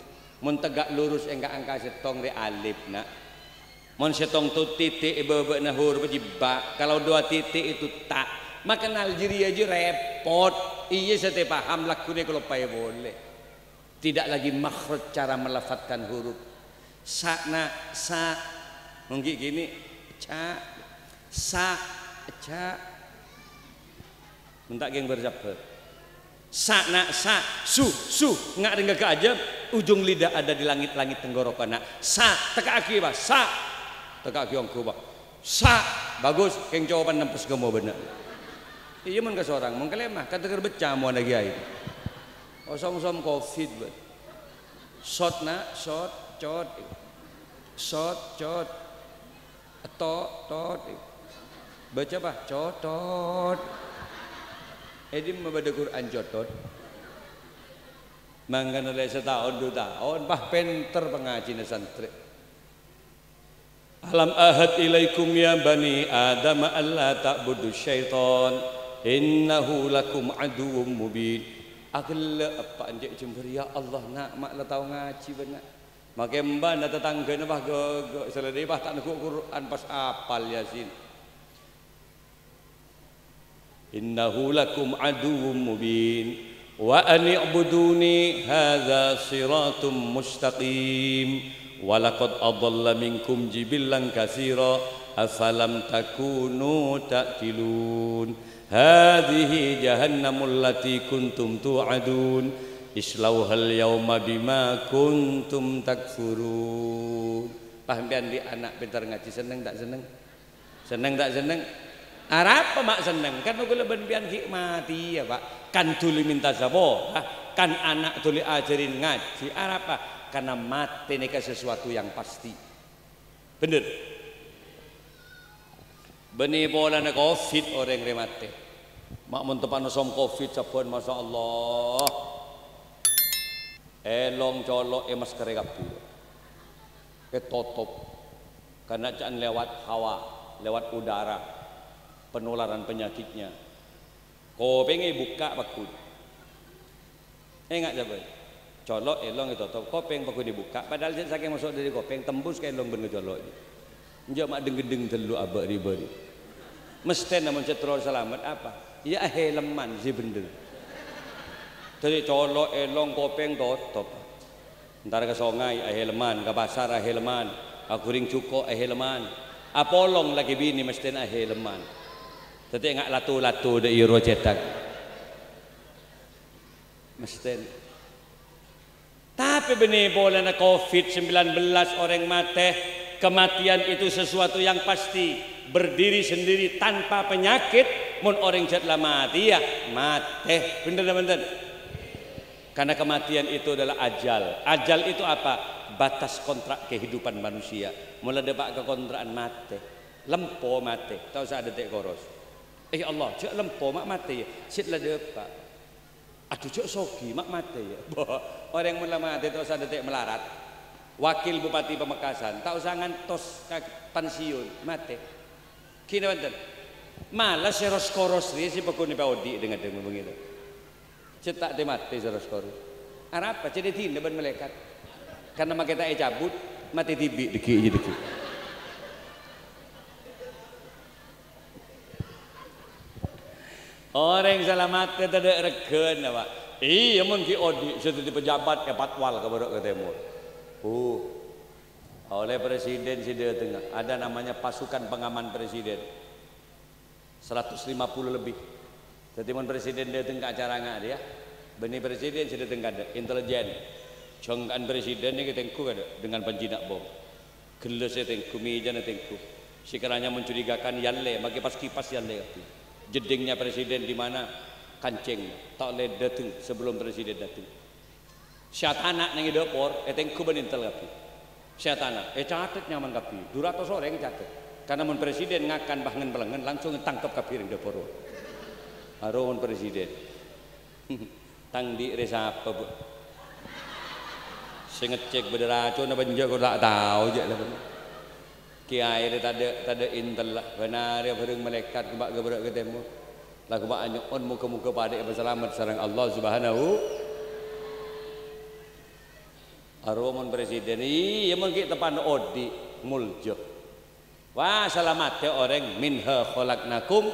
mun tegak lurus enggak angka setong re alif nak mun setong tu titik bebekna huruf jibak kalau 2 titik itu tak maka Algeria aja repot iya saya paham lakunya kalau payah boleh tidak lagi makhraj cara melafatkan huruf sakna sa mungkin gini ca sa ca mentak geng berjabat sa nak sa su nggak ada nggak aja ujung lidah ada di langit-langit tenggorokan sa teka aki bah sa teka aki ongku bah sa bagus keng jawaban nempes kamu benar iya mun ke seorang mengkelemah kata kerbeca mau lagi air osong-osong covid bet shot nak shot cot shot cot tot baca apa cotot edim membaca Quran cotot mangkan oleh setahun 2 tahun bah penter pengaji santri alam ahad ilaikum ya bani adam alla ta'budu syaitan innahu lakum aduwwum mubin agel apa anjek jember ya Allah nak mak la tahu ngaji benar makai mbak dan tetangga ni bah selesai bah tak nak Quran pas apal Yasin. Innahu lakum aduwwum mubin wa an i'buduni hadza siratum mustaqim wa laqad adalla minkum jibillan katsira afalam takunu ta'qilun hadhihi jahannamul lati kuntum tu'adun islauhal yauma bima kuntum takfurun. Pahamian di anak pintar ngaji seneng tak seneng? Seneng tak seneng? Apa mak seneng? Kan aku lebih pian hikmati ya Pak. Kan tuli minta sabo, kan anak tuli ajarin ngaji. Apa? Karena mati nika sesuatu yang pasti. Bener. Benih bola na covid orang remate. Mak mentepan som covid sabun masya Allah. Elong colok masker kapu ketotop karena jangan lewat hawa lewat udara penularan penyakitnya kopeng buka bakun enggak jabat colok elong itu top kopeng bakun dibuka padahal saya saking masuk dari kopeng tembus ke elong bener colok njak mak deng-deng telu abak ribari Mesti namun cetro selamat apa? Ya helman si bener. Jadi colok elong kopeng totop. Ntar ke songai helman, ke pasar helman, akuring cuko helman. Apolong lagi bini mesti helman. Jadi ngak latu-latu de euro cetak. Mesti. Tapi benih boleh na COVID-19 orang mati, kematian itu sesuatu yang pasti. Berdiri sendiri tanpa penyakit, mun orang jatlah mati ya mati, bener. Karena kematian itu adalah ajal. Ajal itu apa? Batas kontrak kehidupan manusia. Mulai depak ke kontrakan mati, lempo mati. Tahu saya ada tek koros. Allah, cek lempo mak mati ya. Sit lah depak. Aduh cek sogi mak mati ya. Orang yang mulai mati tahu saya ada tek melarat. Wakil Bupati Pamekasan tahu saya ngantos pensiun mati. Kini betul, malah seros koros ni si pakuni paudi dengan demo begitu. Cetak dia mati seros koros. Arab apa? Jadi tidak ban melekat. Karena kita cabut mati tibi deki. Orang selamat tidak regen apa? Iya mungkin odi sudah di pejabat ke patwal ke Barat ke Timur. Oleh presiden sini tengah ada namanya pasukan pengaman presiden 150 lebih. Jadi mon presiden dia tengah acara nggak dia, benih presiden sudah tengah ada intelijen, jongkan presiden ini tengku ada dengan penjinak bom, gelasnya tengku, mijanya tengku, sekiranya mencurigakan yalle, bagi pas kipas yalle, jedingnya presiden di mana kancing, tak boleh datang sebelum presiden datang. Siat anak nengi dapur, tengku benintel kapi. Syatana, catat nyaman kapi, 200 orang yang catat. Karena mun presiden ngakan bahangan belengan langsung tangkap kapi yang dapur. Aron presiden, tang di resa apa bu? Saya ngecek berderacun apa juga kau tak tahu je lah. Kiai dia tak ada intel lah. Benar dia bereng malaikat kebak geberak ke temu. Lah kebak anyon muka-muka pada yang berselamat sareng Allah Subhanahu. Aromon presiden iya mungkin tepan odi muljo. Wah selamat ya orang minha khalaqnakum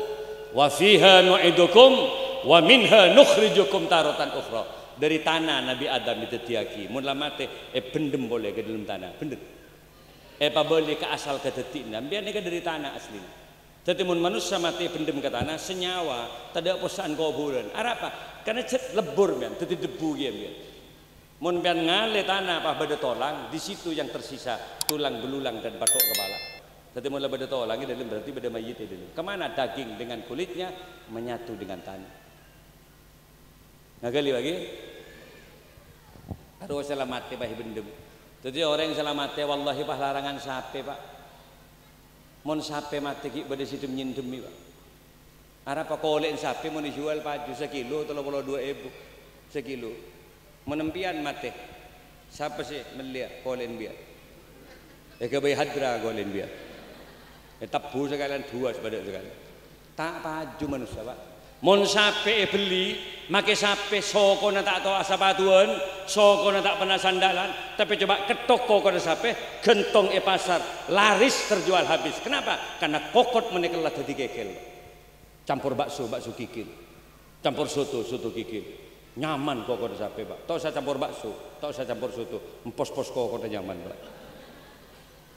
wa fiha nu'idukum wa minha nukhrijukum taratan ukhra. Dari tanah Nabi Adam ditetiaki. Mun lamate bendem boleh ke dalam tanah, bendem. Apa boleh ke asal ke detik biar ke dari tanah asli. Jadi mun manusia mati bendem ke tanah senyawa, tidak posaan kuburan. Apa? Karena cet lebur biar, jadi debu biar. Mun pian ngale tanah apa beda tolang di situ yang tersisa tulang belulang dan batok kepala. Jadi mulai beda tolang ini dalam berarti beda mayit itu. Kemana daging dengan kulitnya menyatu dengan tanah. Ngagali lagi. Harus selamat bah bendem. Jadi orang yang selamat wallahi bah larangan sape pak. Mun sape mati ki beda situ menyindemi pak. Arab apa kolein sape mau dijual paju sekilo 32.000 sekilo. Menempian mati siapa sih melihat kolen biar kebayi hadra kolen biar tabu sekalian dua sebadak sekalian tak paju manusia pak mon sape beli make sape soko na tak tahu asapatuan soko na tak pernah sandalan tapi coba ke toko kode sape gentong pasar laris terjual habis. Kenapa? Karena kokot menikelah jadi kekel campur bakso kikil campur soto kikil nyaman kok kode sape pak. Tahu saya campur bakso, tahu saya campur soto, empos-pos kok kode nyaman pak.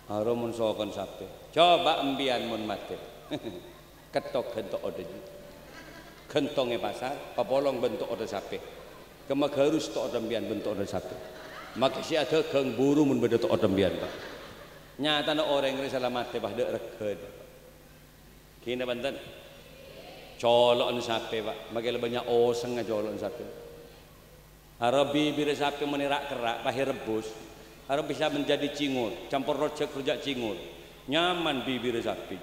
Harumun sokon sape. Coba embian mun mati. Ketok gentok ode. Gentongnya pasar, papolong bentuk ode sape. Kemak harus tok ode embian bentuk ode sape. Maka si ada keng buru mun beda tok ode embian pak. Nyata na orang yang salah mati pak dek regen. Kini banten. Colon sape pak. Makin banyak oseng colon sape. Harap bibir sapi menirak kerak, pahir rebus. Harap bisa menjadi cingur, campur rujak cingur. Nyaman bibir sapi.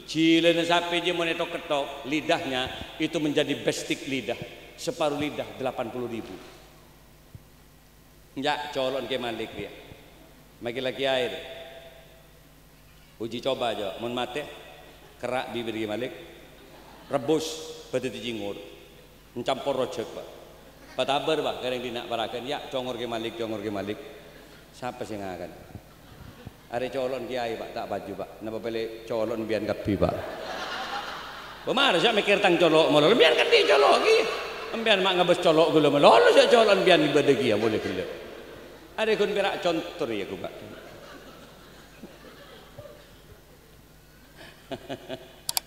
Cilena sapi dia menetok ketok, lidahnya itu menjadi bestik lidah. Separuh lidah 80.000. Ya, colon ke malik dia. Makin lagi air. Uji coba aja, mun mate kerak bibir ke malik. Rebus batu cingur. Mencampur rujak pak. Patabar pak, kareng dinak parakan ya congor ke malik. Siapa sih ngakan? Ada colon kiai pak tak baju pak. Napa pilih colon biar kapi pak? Bagaimana saya mikir tang colok malah biar kan dia colok lagi. Ambian mak ngabes colok gula malah lo saya colok ambian ibadagi ya boleh gula. Ada kun berak contoh ya ku pak.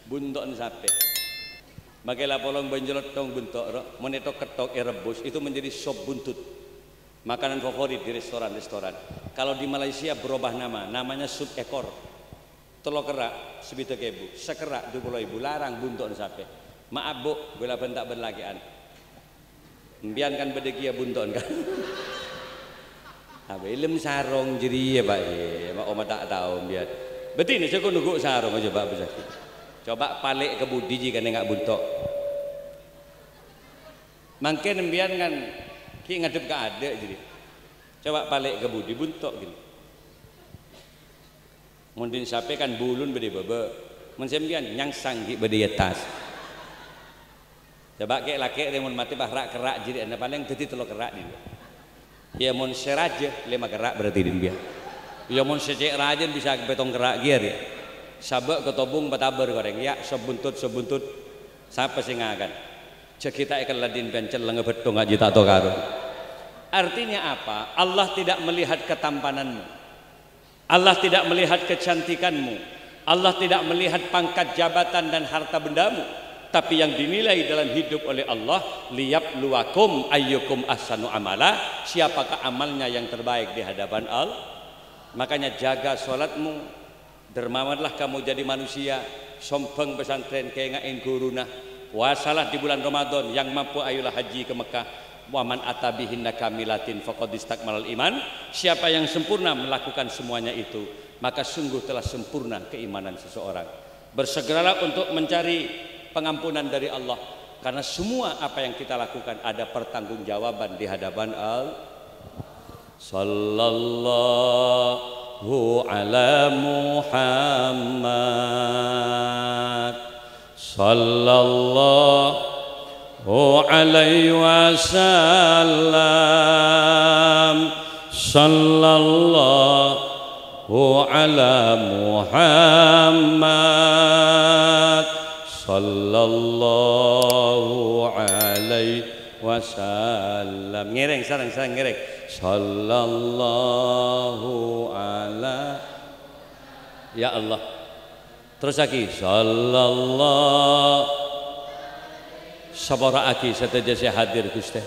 Buntok sape. Makailah polong benjelot tong buntok ro, moneto ketok rebus itu menjadi sop buntut. Makanan favorit di restoran-restoran. Kalau di Malaysia berubah nama, namanya sup ekor. Telur kerak sebita kebu, sekerak 20.000 larang buntok sape. Maaf bu, gula bentak berlagian. Mbian kan bedegia bunton kan. Apa ilmu sarong jadi ya pak ya, mak oma tak tahu mbian. Betul ni saya kau nunggu sarong aja pak besaki. Coba balik ke budi jika nengak buntok. Mungkin mbian kan ki ngadep ke ada jadi. Coba balik ke budi buntok gini. Mungkin sampai kan bulun bede bebe. Mensembian nyangsang ki bede atas. Coba kek laki dia mun mati bahrak kerak jadi anda paling teti telur kerak dia. Ya mun seraja 5 kerak berarti dia. Ya mun secek raja bisa betong kerak giar ya. Sabak ketobung batabar goreng ya sebuntut siapa sing akan. Cek kita ikan ladin pencel ngebetong aja tak tahu karo. Artinya apa? Allah tidak melihat ketampananmu. Allah tidak melihat kecantikanmu. Allah tidak melihat pangkat jabatan dan harta bendamu. Tapi yang dinilai dalam hidup oleh Allah liyabluwakum ayyukum ahsanu amala, siapakah amalnya yang terbaik di hadapan Allah. Makanya jaga sholatmu, dermawanlah kamu jadi manusia, sompeng pesantren kayak ngain guruna, puasalah di bulan Ramadan, yang mampu ayolah haji ke Mekah. Waman atabihinna kamilatin faqad istakmalal iman. Siapa yang sempurna melakukan semuanya itu, maka sungguh telah sempurna keimanan seseorang. Bersegeralah untuk mencari pengampunan dari Allah, karena semua apa yang kita lakukan ada pertanggungjawaban di hadapan Allah. Sallallahu ala Muhammad sallallahu alaihi wasallam sallallahu ala Muhammad sallallahu alaihi wasallam. Ngereng sarang ngereng. Sallallahu ala ya Allah. Terus lagi sallallahu sabara aki seteja saya hadir Gusti.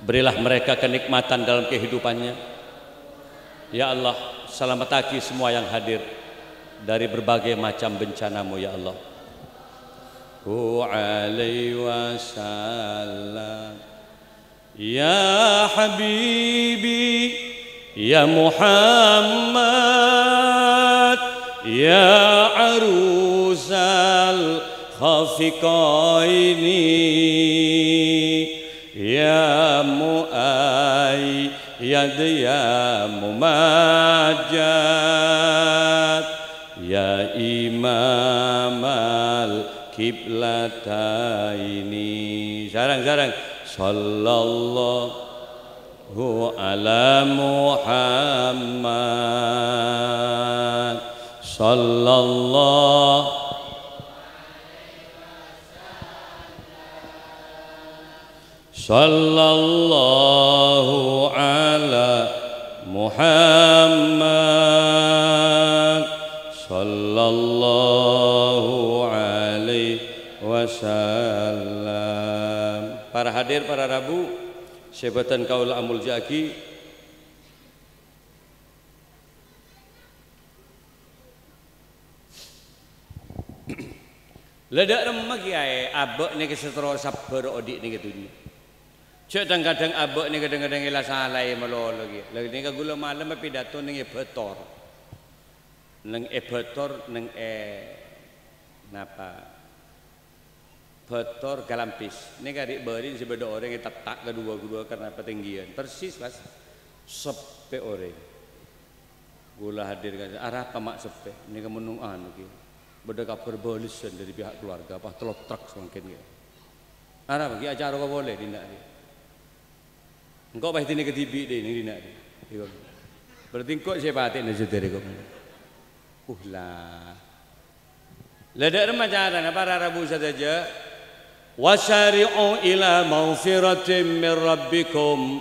Berilah mereka kenikmatan dalam kehidupannya. Ya Allah, selamataki semua yang hadir dari berbagai macam bencanamu ya Allah. Alaihi wasallam ya habibi ya Muhammad ya arusal khafiqaini ya muayyad ya mumajjad ya imamal kiblataini. Sarang sallallahu ala Muhammad sallallahu ala Muhammad sallallahu alaihi wasallam. Para hadir, para rabu, sebatan kaul amul jaki, ledak remah kiai abek ni kesetro sabar odik ni ketunya. Cek kadang abek ni kadang-kadang ilah salai melolo lagi. Lagi ni kagula malam pidato ni betor, neng betor neng napa? Betor galampis. Ini kadik berin sebeda orang yang tak kedua karena ketinggian. Persis pas sepe orang. Gula hadir kan. Arah apa mak sepe? Ini kamu nungan lagi. Beda kabar balisan dari pihak keluarga. Apa telok truk semakin ya. Arah bagi acara kau boleh tidak dia. Engkau pasti ini ketibi deh ini tidak dia. Berarti engkau siapa hati nasi dari kau. Lah. Lada remaja para Rabu saja. Wasari'u ila maghfiratin min rabbikum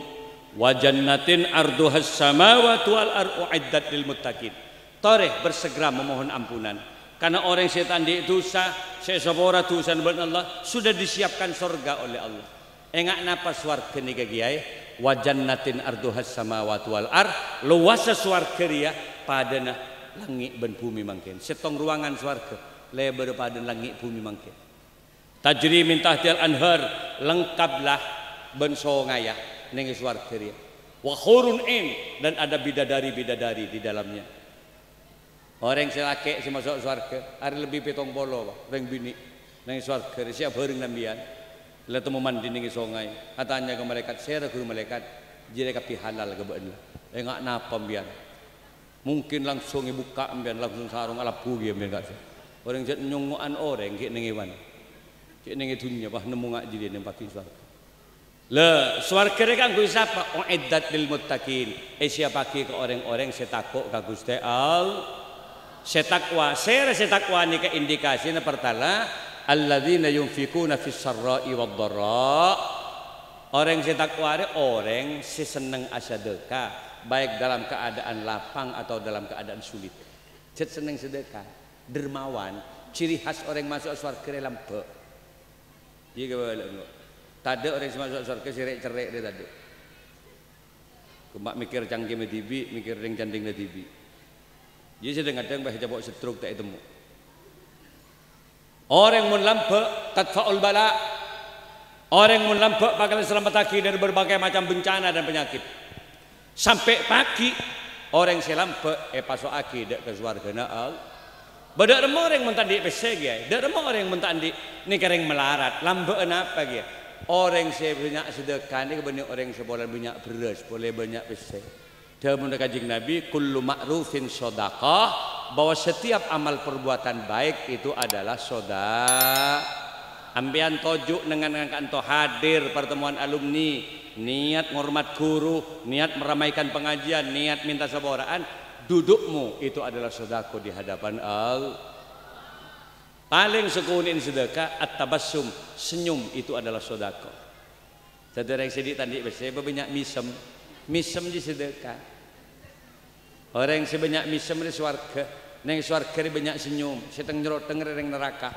wa jannatin arduhas samawati wal ardu uiddat lil muttaqin. Toreh bersegera memohon ampunan karena orang setan di dosa, sesapora dosa kepada Allah sudah disiapkan surga oleh Allah. Engak napa swarga ni gagiai wa jannatin arduhas samawati wal ard luas swarga dia padana langit dan bumi mangkin. Setong ruangan swarga lebar pada langit bumi mangkin. Tajri min tahtil anhar lengkaplah ben songaya ning swarga dia. Wa khurun in dan ada bidadari-bidadari di dalamnya. Orang selake si masuk swarga hari lebih petong bolo reng bini ning swarga siap bareng nambian. Lah temu mandi ning songai. Katanya ke malaikat, "Saya guru malaikat, jire kapi halal ke beun." Engak napa mbian. Mungkin langsung buka mbian langsung sarung ala pugi mbian gak. Orang jet nyongoan orang ki ning iwan. Cik ning dunya bah nemu ngak jile ning pagi swarga. Le swarga rek kanggo sapa? Uiddat lil muttaqin. Siapa ke orang-orang setakok ka Gusti Allah. Setakwa, setakwa ni ka indikasi na pertama alladzina yunfikuna fis sarra'i wad dharra. Orang setakwa orang seneng sedekah baik dalam keadaan lapang atau dalam keadaan sulit. Cet seneng sedekah, dermawan, ciri khas orang masuk surga lampe. Jika boleh tade orang masuk surga cerek-cerek dia tade. Kemak mikir cangkem TV, mikir ring canding TV. Jadi sedang-kadang bah jabok setruk tak temu. Orang mun lampe tadfaul bala. Orang mun lampe bakal selamataki dari berbagai macam bencana dan penyakit. Sampai pagi orang selampe pasok aki dak ke surga na al. Badak remo orang mun tandi pese ge. Dak remo orang mun tandi ni kering melarat. Lambe apa ge? Orang se banyak sedekah ni banyak orang se boleh banyak beras, boleh banyak pese. Dalam Kanjeng Nabi kullu ma'rufin shadaqah, bahwa setiap amal perbuatan baik itu adalah sedekah. Ambian tojuk dengan kanto hadir pertemuan alumni, niat ngormat guru, niat meramaikan pengajian, niat minta saboraan, dudukmu itu adalah sedekah di hadapan Allah. Paling sekunin sedekah at-tabassum, senyum itu adalah sedekah. Saudara yang sedih tadi saya banyak misem di sedekah. Orang sebanyak misem di swarga, neng swarga banyak senyum, seteng nyeroteng reng neraka.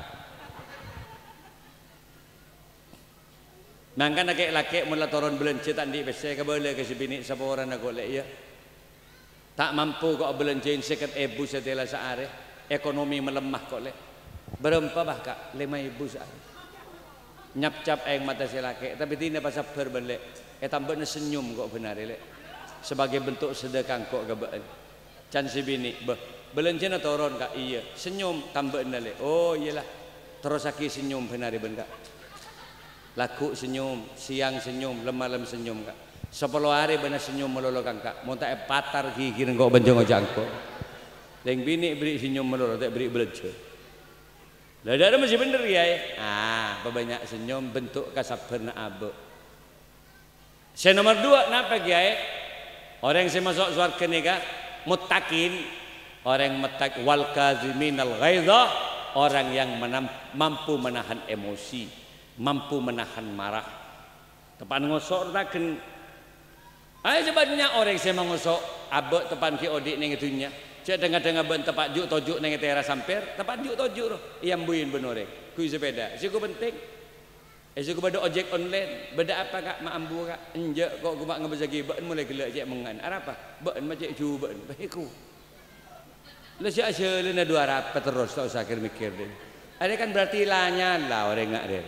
Mangkan laki-laki mula turun belanja tadi saya kebalik ke sebini saporan aku lek ya. Tak mampu kok belanjain seket ibu setelah sehari, ekonomi melemah kok lek. Berapa bah kak? 5.000 sehari. Nyap-cap aing mata si laki, tapi tidak pas sabar balik. Tambahnya senyum kok benar lek. Sebagai bentuk sedekah kok gabaan. Can si bini, belanja na turun kak iya, senyum tambahnya lek. Oh iyalah, terus aki senyum benar ben kak. Laku senyum, siang senyum, malam senyum kak. 10 hari benar senyum melolo kak. Mau tak patar gigi kok benjong jangko. Leng bini beri senyum melolo tak beri belanja. Lah ada masih bener ya. Banyak senyum bentuk kasabarna abu. Saya nomor 2 napa kiai? Orang yang masuk surga ni kak muttaqin, orang muttaq wal kaziminal ghaidha, orang yang mampu menahan emosi, mampu menahan marah. Tepan ngosok taken. Ayo sebenarnya orang yang ngosok abek tepan ki odik ning dunya. Cek dengar-dengar ben tepat juk tojuk ning teras sampir, tepat juk tojuk roh. Iyam buin benore. Kui sepeda. Siku penting. Esok pada ojek online, beda apa kak? Maambu kak, enjak kok kumak ngebezagi, ben mulai gelak cek mengan. Apa? Ben macam cu ben, baikku. Lesi asyik lena 200 terus tak usah mikir deh. Ada kan berarti lanya lah orang ngak deh.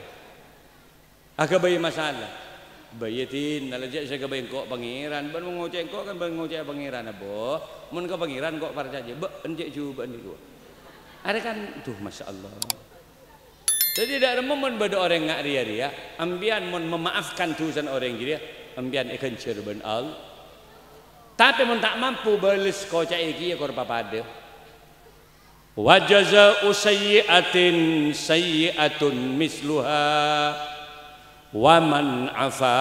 Agak bayi masalah. Bayitin, kalau cek saya kebayang kok pangeran, ben mengocek kok kan ben ngocek pangeran apa? Mun ke pangeran kok percaya, ben cek cu ben itu. Ada kan, tuh masya Allah. Jadi tidak ada momen pada orang ngak ria-ria, ambian mon memaafkan dosa orang dia, ambian ikan cerben al. Tapi mon tak mampu balas kocak iki ya kor papada. Wa jazaa'u sayyi'atin sayyi'atun misluha wa man afa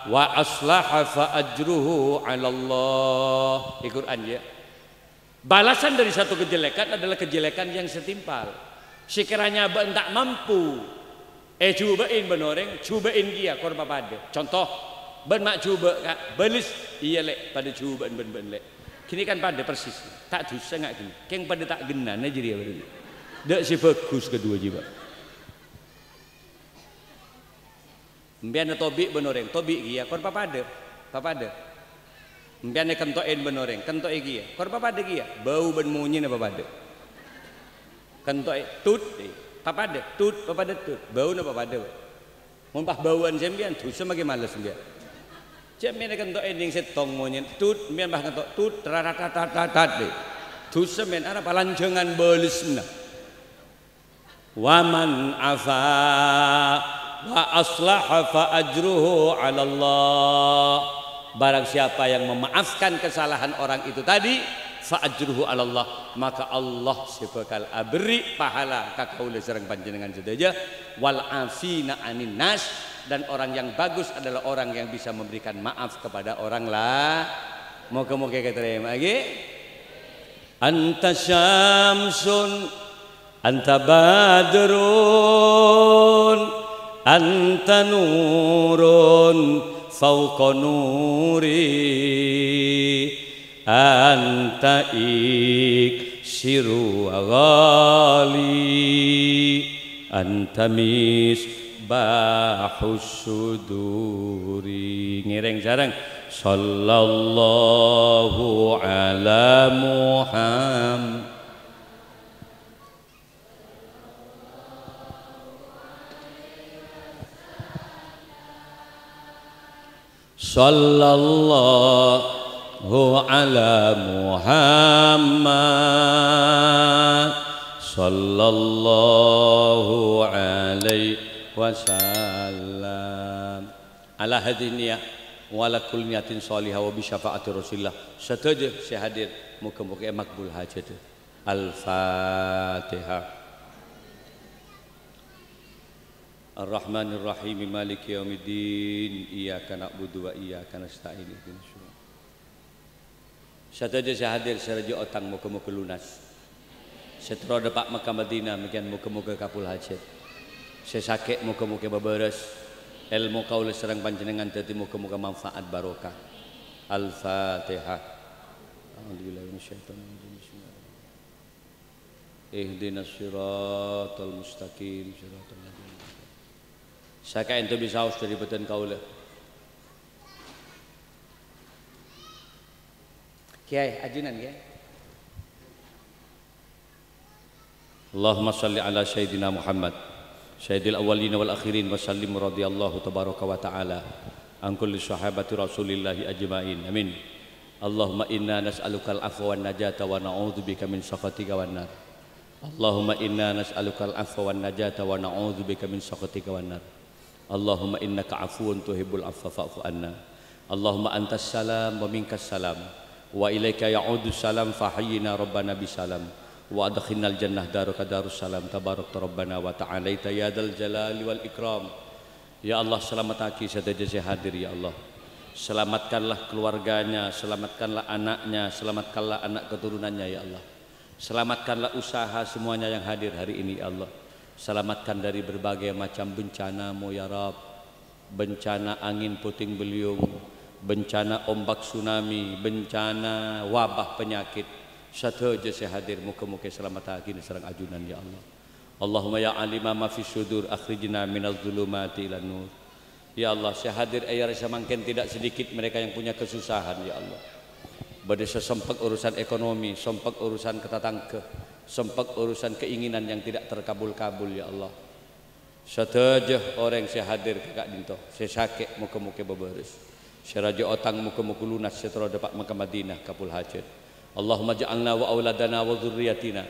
wa aslaha fa ajruhu 'ala Allah. Di Quran ya. Balasan dari satu kejelekan adalah kejelekan yang setimpal. Sekiranya ben tak mampu, cobain benoreng, cobain dia korba pada. Contoh, ben mak coba kak, belis iya lek pada cobaan ben lek. Kini kan pada persis, tak dosa ngak kini. Keng pada tak genan aja dia bener. Dak si bagus kedua jiwa. Mbiane tobik benoreng, tobik dia korba pada, papada. Mbiane kentoin benoreng, kentoi dia, korba pada dia, bau ben munyin apa pada. Kentoi tut, papada tut, papada tut, bau na papada. Mumpah bauan sembian, dosa makin malas sembian. Sembian kentoi ning setong munyin, tut, mbian bah kentok tut, ratatatat deh. Dosa men ana palancengan belisna. Waman afa wa aslaha fa ajruhu 'ala Allah. Barang siapa yang memaafkan kesalahan orang itu tadi, fa ajruhu 'ala Allah, maka Allah sebekal abri pahala ka kaula sareng panjenengan sedaya. Wal afina 'anin nas, dan orang yang bagus adalah orang yang bisa memberikan maaf kepada orang lah. Moga-moga keterima lagi. Anta syamsun anta badrun anta nurun fauqa nuri anta iksiru ghali anta misbahus suduri. Ngireng sareng sallallahu ala Muhammad. Sallallahu ala Muhammad sallallahu alaihi wasallam. Ala hadiniyah wa ala kulli niyatin salihah wa bi syafaati Rasulillah. Setuju saya hadir, muga-muga makbul hajat. Al-Fatihah. Ar-Rahmanir Rahim Maliki Yaumiddin Iyyaka na'budu wa iyyaka nasta'in ihdinas shiratal. Sateja saya hadir saraja otang muga-muga lunas. Setro depak Mekah Madinah mungkin muga-muga kapul hajat. Sesake muga-muga beberes. Ilmu kaula sareng panjenengan dadi muga-muga manfaat barokah. Al-Fatihah. A'udzubillahi minasyaitonir rajim. Ihdinas shiratal mustaqim shiratal ladzina. Saka ento bisa aus dari beten kaula. Kiai ajunan kiai. Allahumma salli ala sayyidina Muhammad sayyidil awwalin wal akhirin wa sallim radhiyallahu tabaraka wa taala an kulli sahabati rasulillahi ajmain. Amin. Allahumma inna nas'alukal afwa wan najata wa na'udzubika min sakhatika wan nar. Allahumma inna nas'alukal afwa wan najata wa na'udzubika min sakhatika wan nar. Allahumma innaka afuwun tuhibbul afwa fa'fu anna. Allahumma antas salam wa minkas salam wa ilaika ya'udu salam fahayyina rabbana bisalam wa adkhilnal jannah daruka darus salam tabarakta rabbana wa ta'alaita ya dzal jalali wal ikram. Ya Allah, selamatkan sedaja hadir ya Allah. Selamatkanlah keluarganya, selamatkanlah anaknya, selamatkanlah anak keturunannya ya Allah. Selamatkanlah usaha semuanya yang hadir hari ini ya Allah. Selamatkan dari berbagai macam bencana-Mu ya Rabb. Bencana angin puting beliung, bencana ombak tsunami, bencana wabah penyakit. Sateja saya hadir, muga-muga selamat hagin sareng ajunan ya Allah. Allahumma ya alima ma fis sudur akhrijna minadz zulumati ilan nur. Ya Allah, saya hadir ayar samangken tidak sedikit mereka yang punya kesusahan ya Allah. Badai sempat urusan ekonomi, sempat urusan ketatangke, sempat urusan keinginan yang tidak terkabul-kabul ya Allah. Sateja orang saya hadir kakak dinto, saya sakit muka-muka beberes. Saya raja otang muka-muka lunas setelah dapat Mekah Madinah kapul hajat. Allahumma ja'alna wa auladana wa dzurriyyatina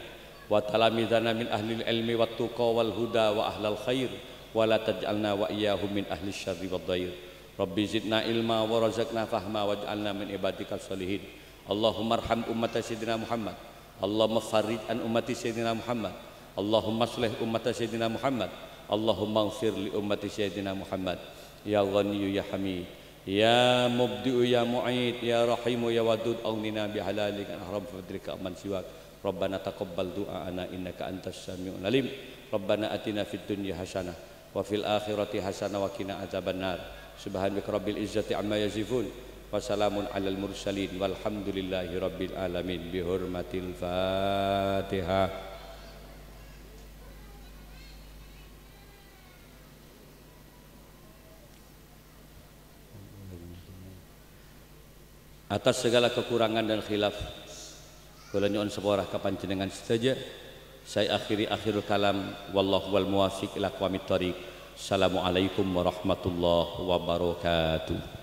wa talamidana min ahli ilmi wat tuqa wal huda wa ahlal khair wa la taj'alna wa iyyahum min ahli syarri wad dhair. Rabbi zidna ilma wa razaqna fahma waj'alna min ibadikal salihin. Allahumma arham ummata sayyidina Muhammad. Allahumma farij an ummati sayyidina Muhammad. Allahumma aslih ummata sayyidina Muhammad. Allahumma ighfir li ummati sayyidina Muhammad. Ya Ghaniyu ya Hamid, ya Mubdi'u ya Mu'id, ya Rahimu ya Wadud, aghnina bi halalika an haram fadrika amman siwak. Rabbana taqabbal du'aana innaka antas samiul alim. Rabbana atina fid dunya hasanah wa fil akhirati hasanah wa qina adzabannar. Subhanaka rabbil izzati amma yasifun. Wassalamun alal mursalin walhamdulillahi rabbil alamin. Bihurmatil Fatihah. Atas segala kekurangan dan khilaf kula nyuwun sepurah ka panjenengan sedaya. Saya akhirul kalam wallahu wal muwaffiq ila aqwamit thoriq. Assalamualaikum warahmatullahi wabarakatuh.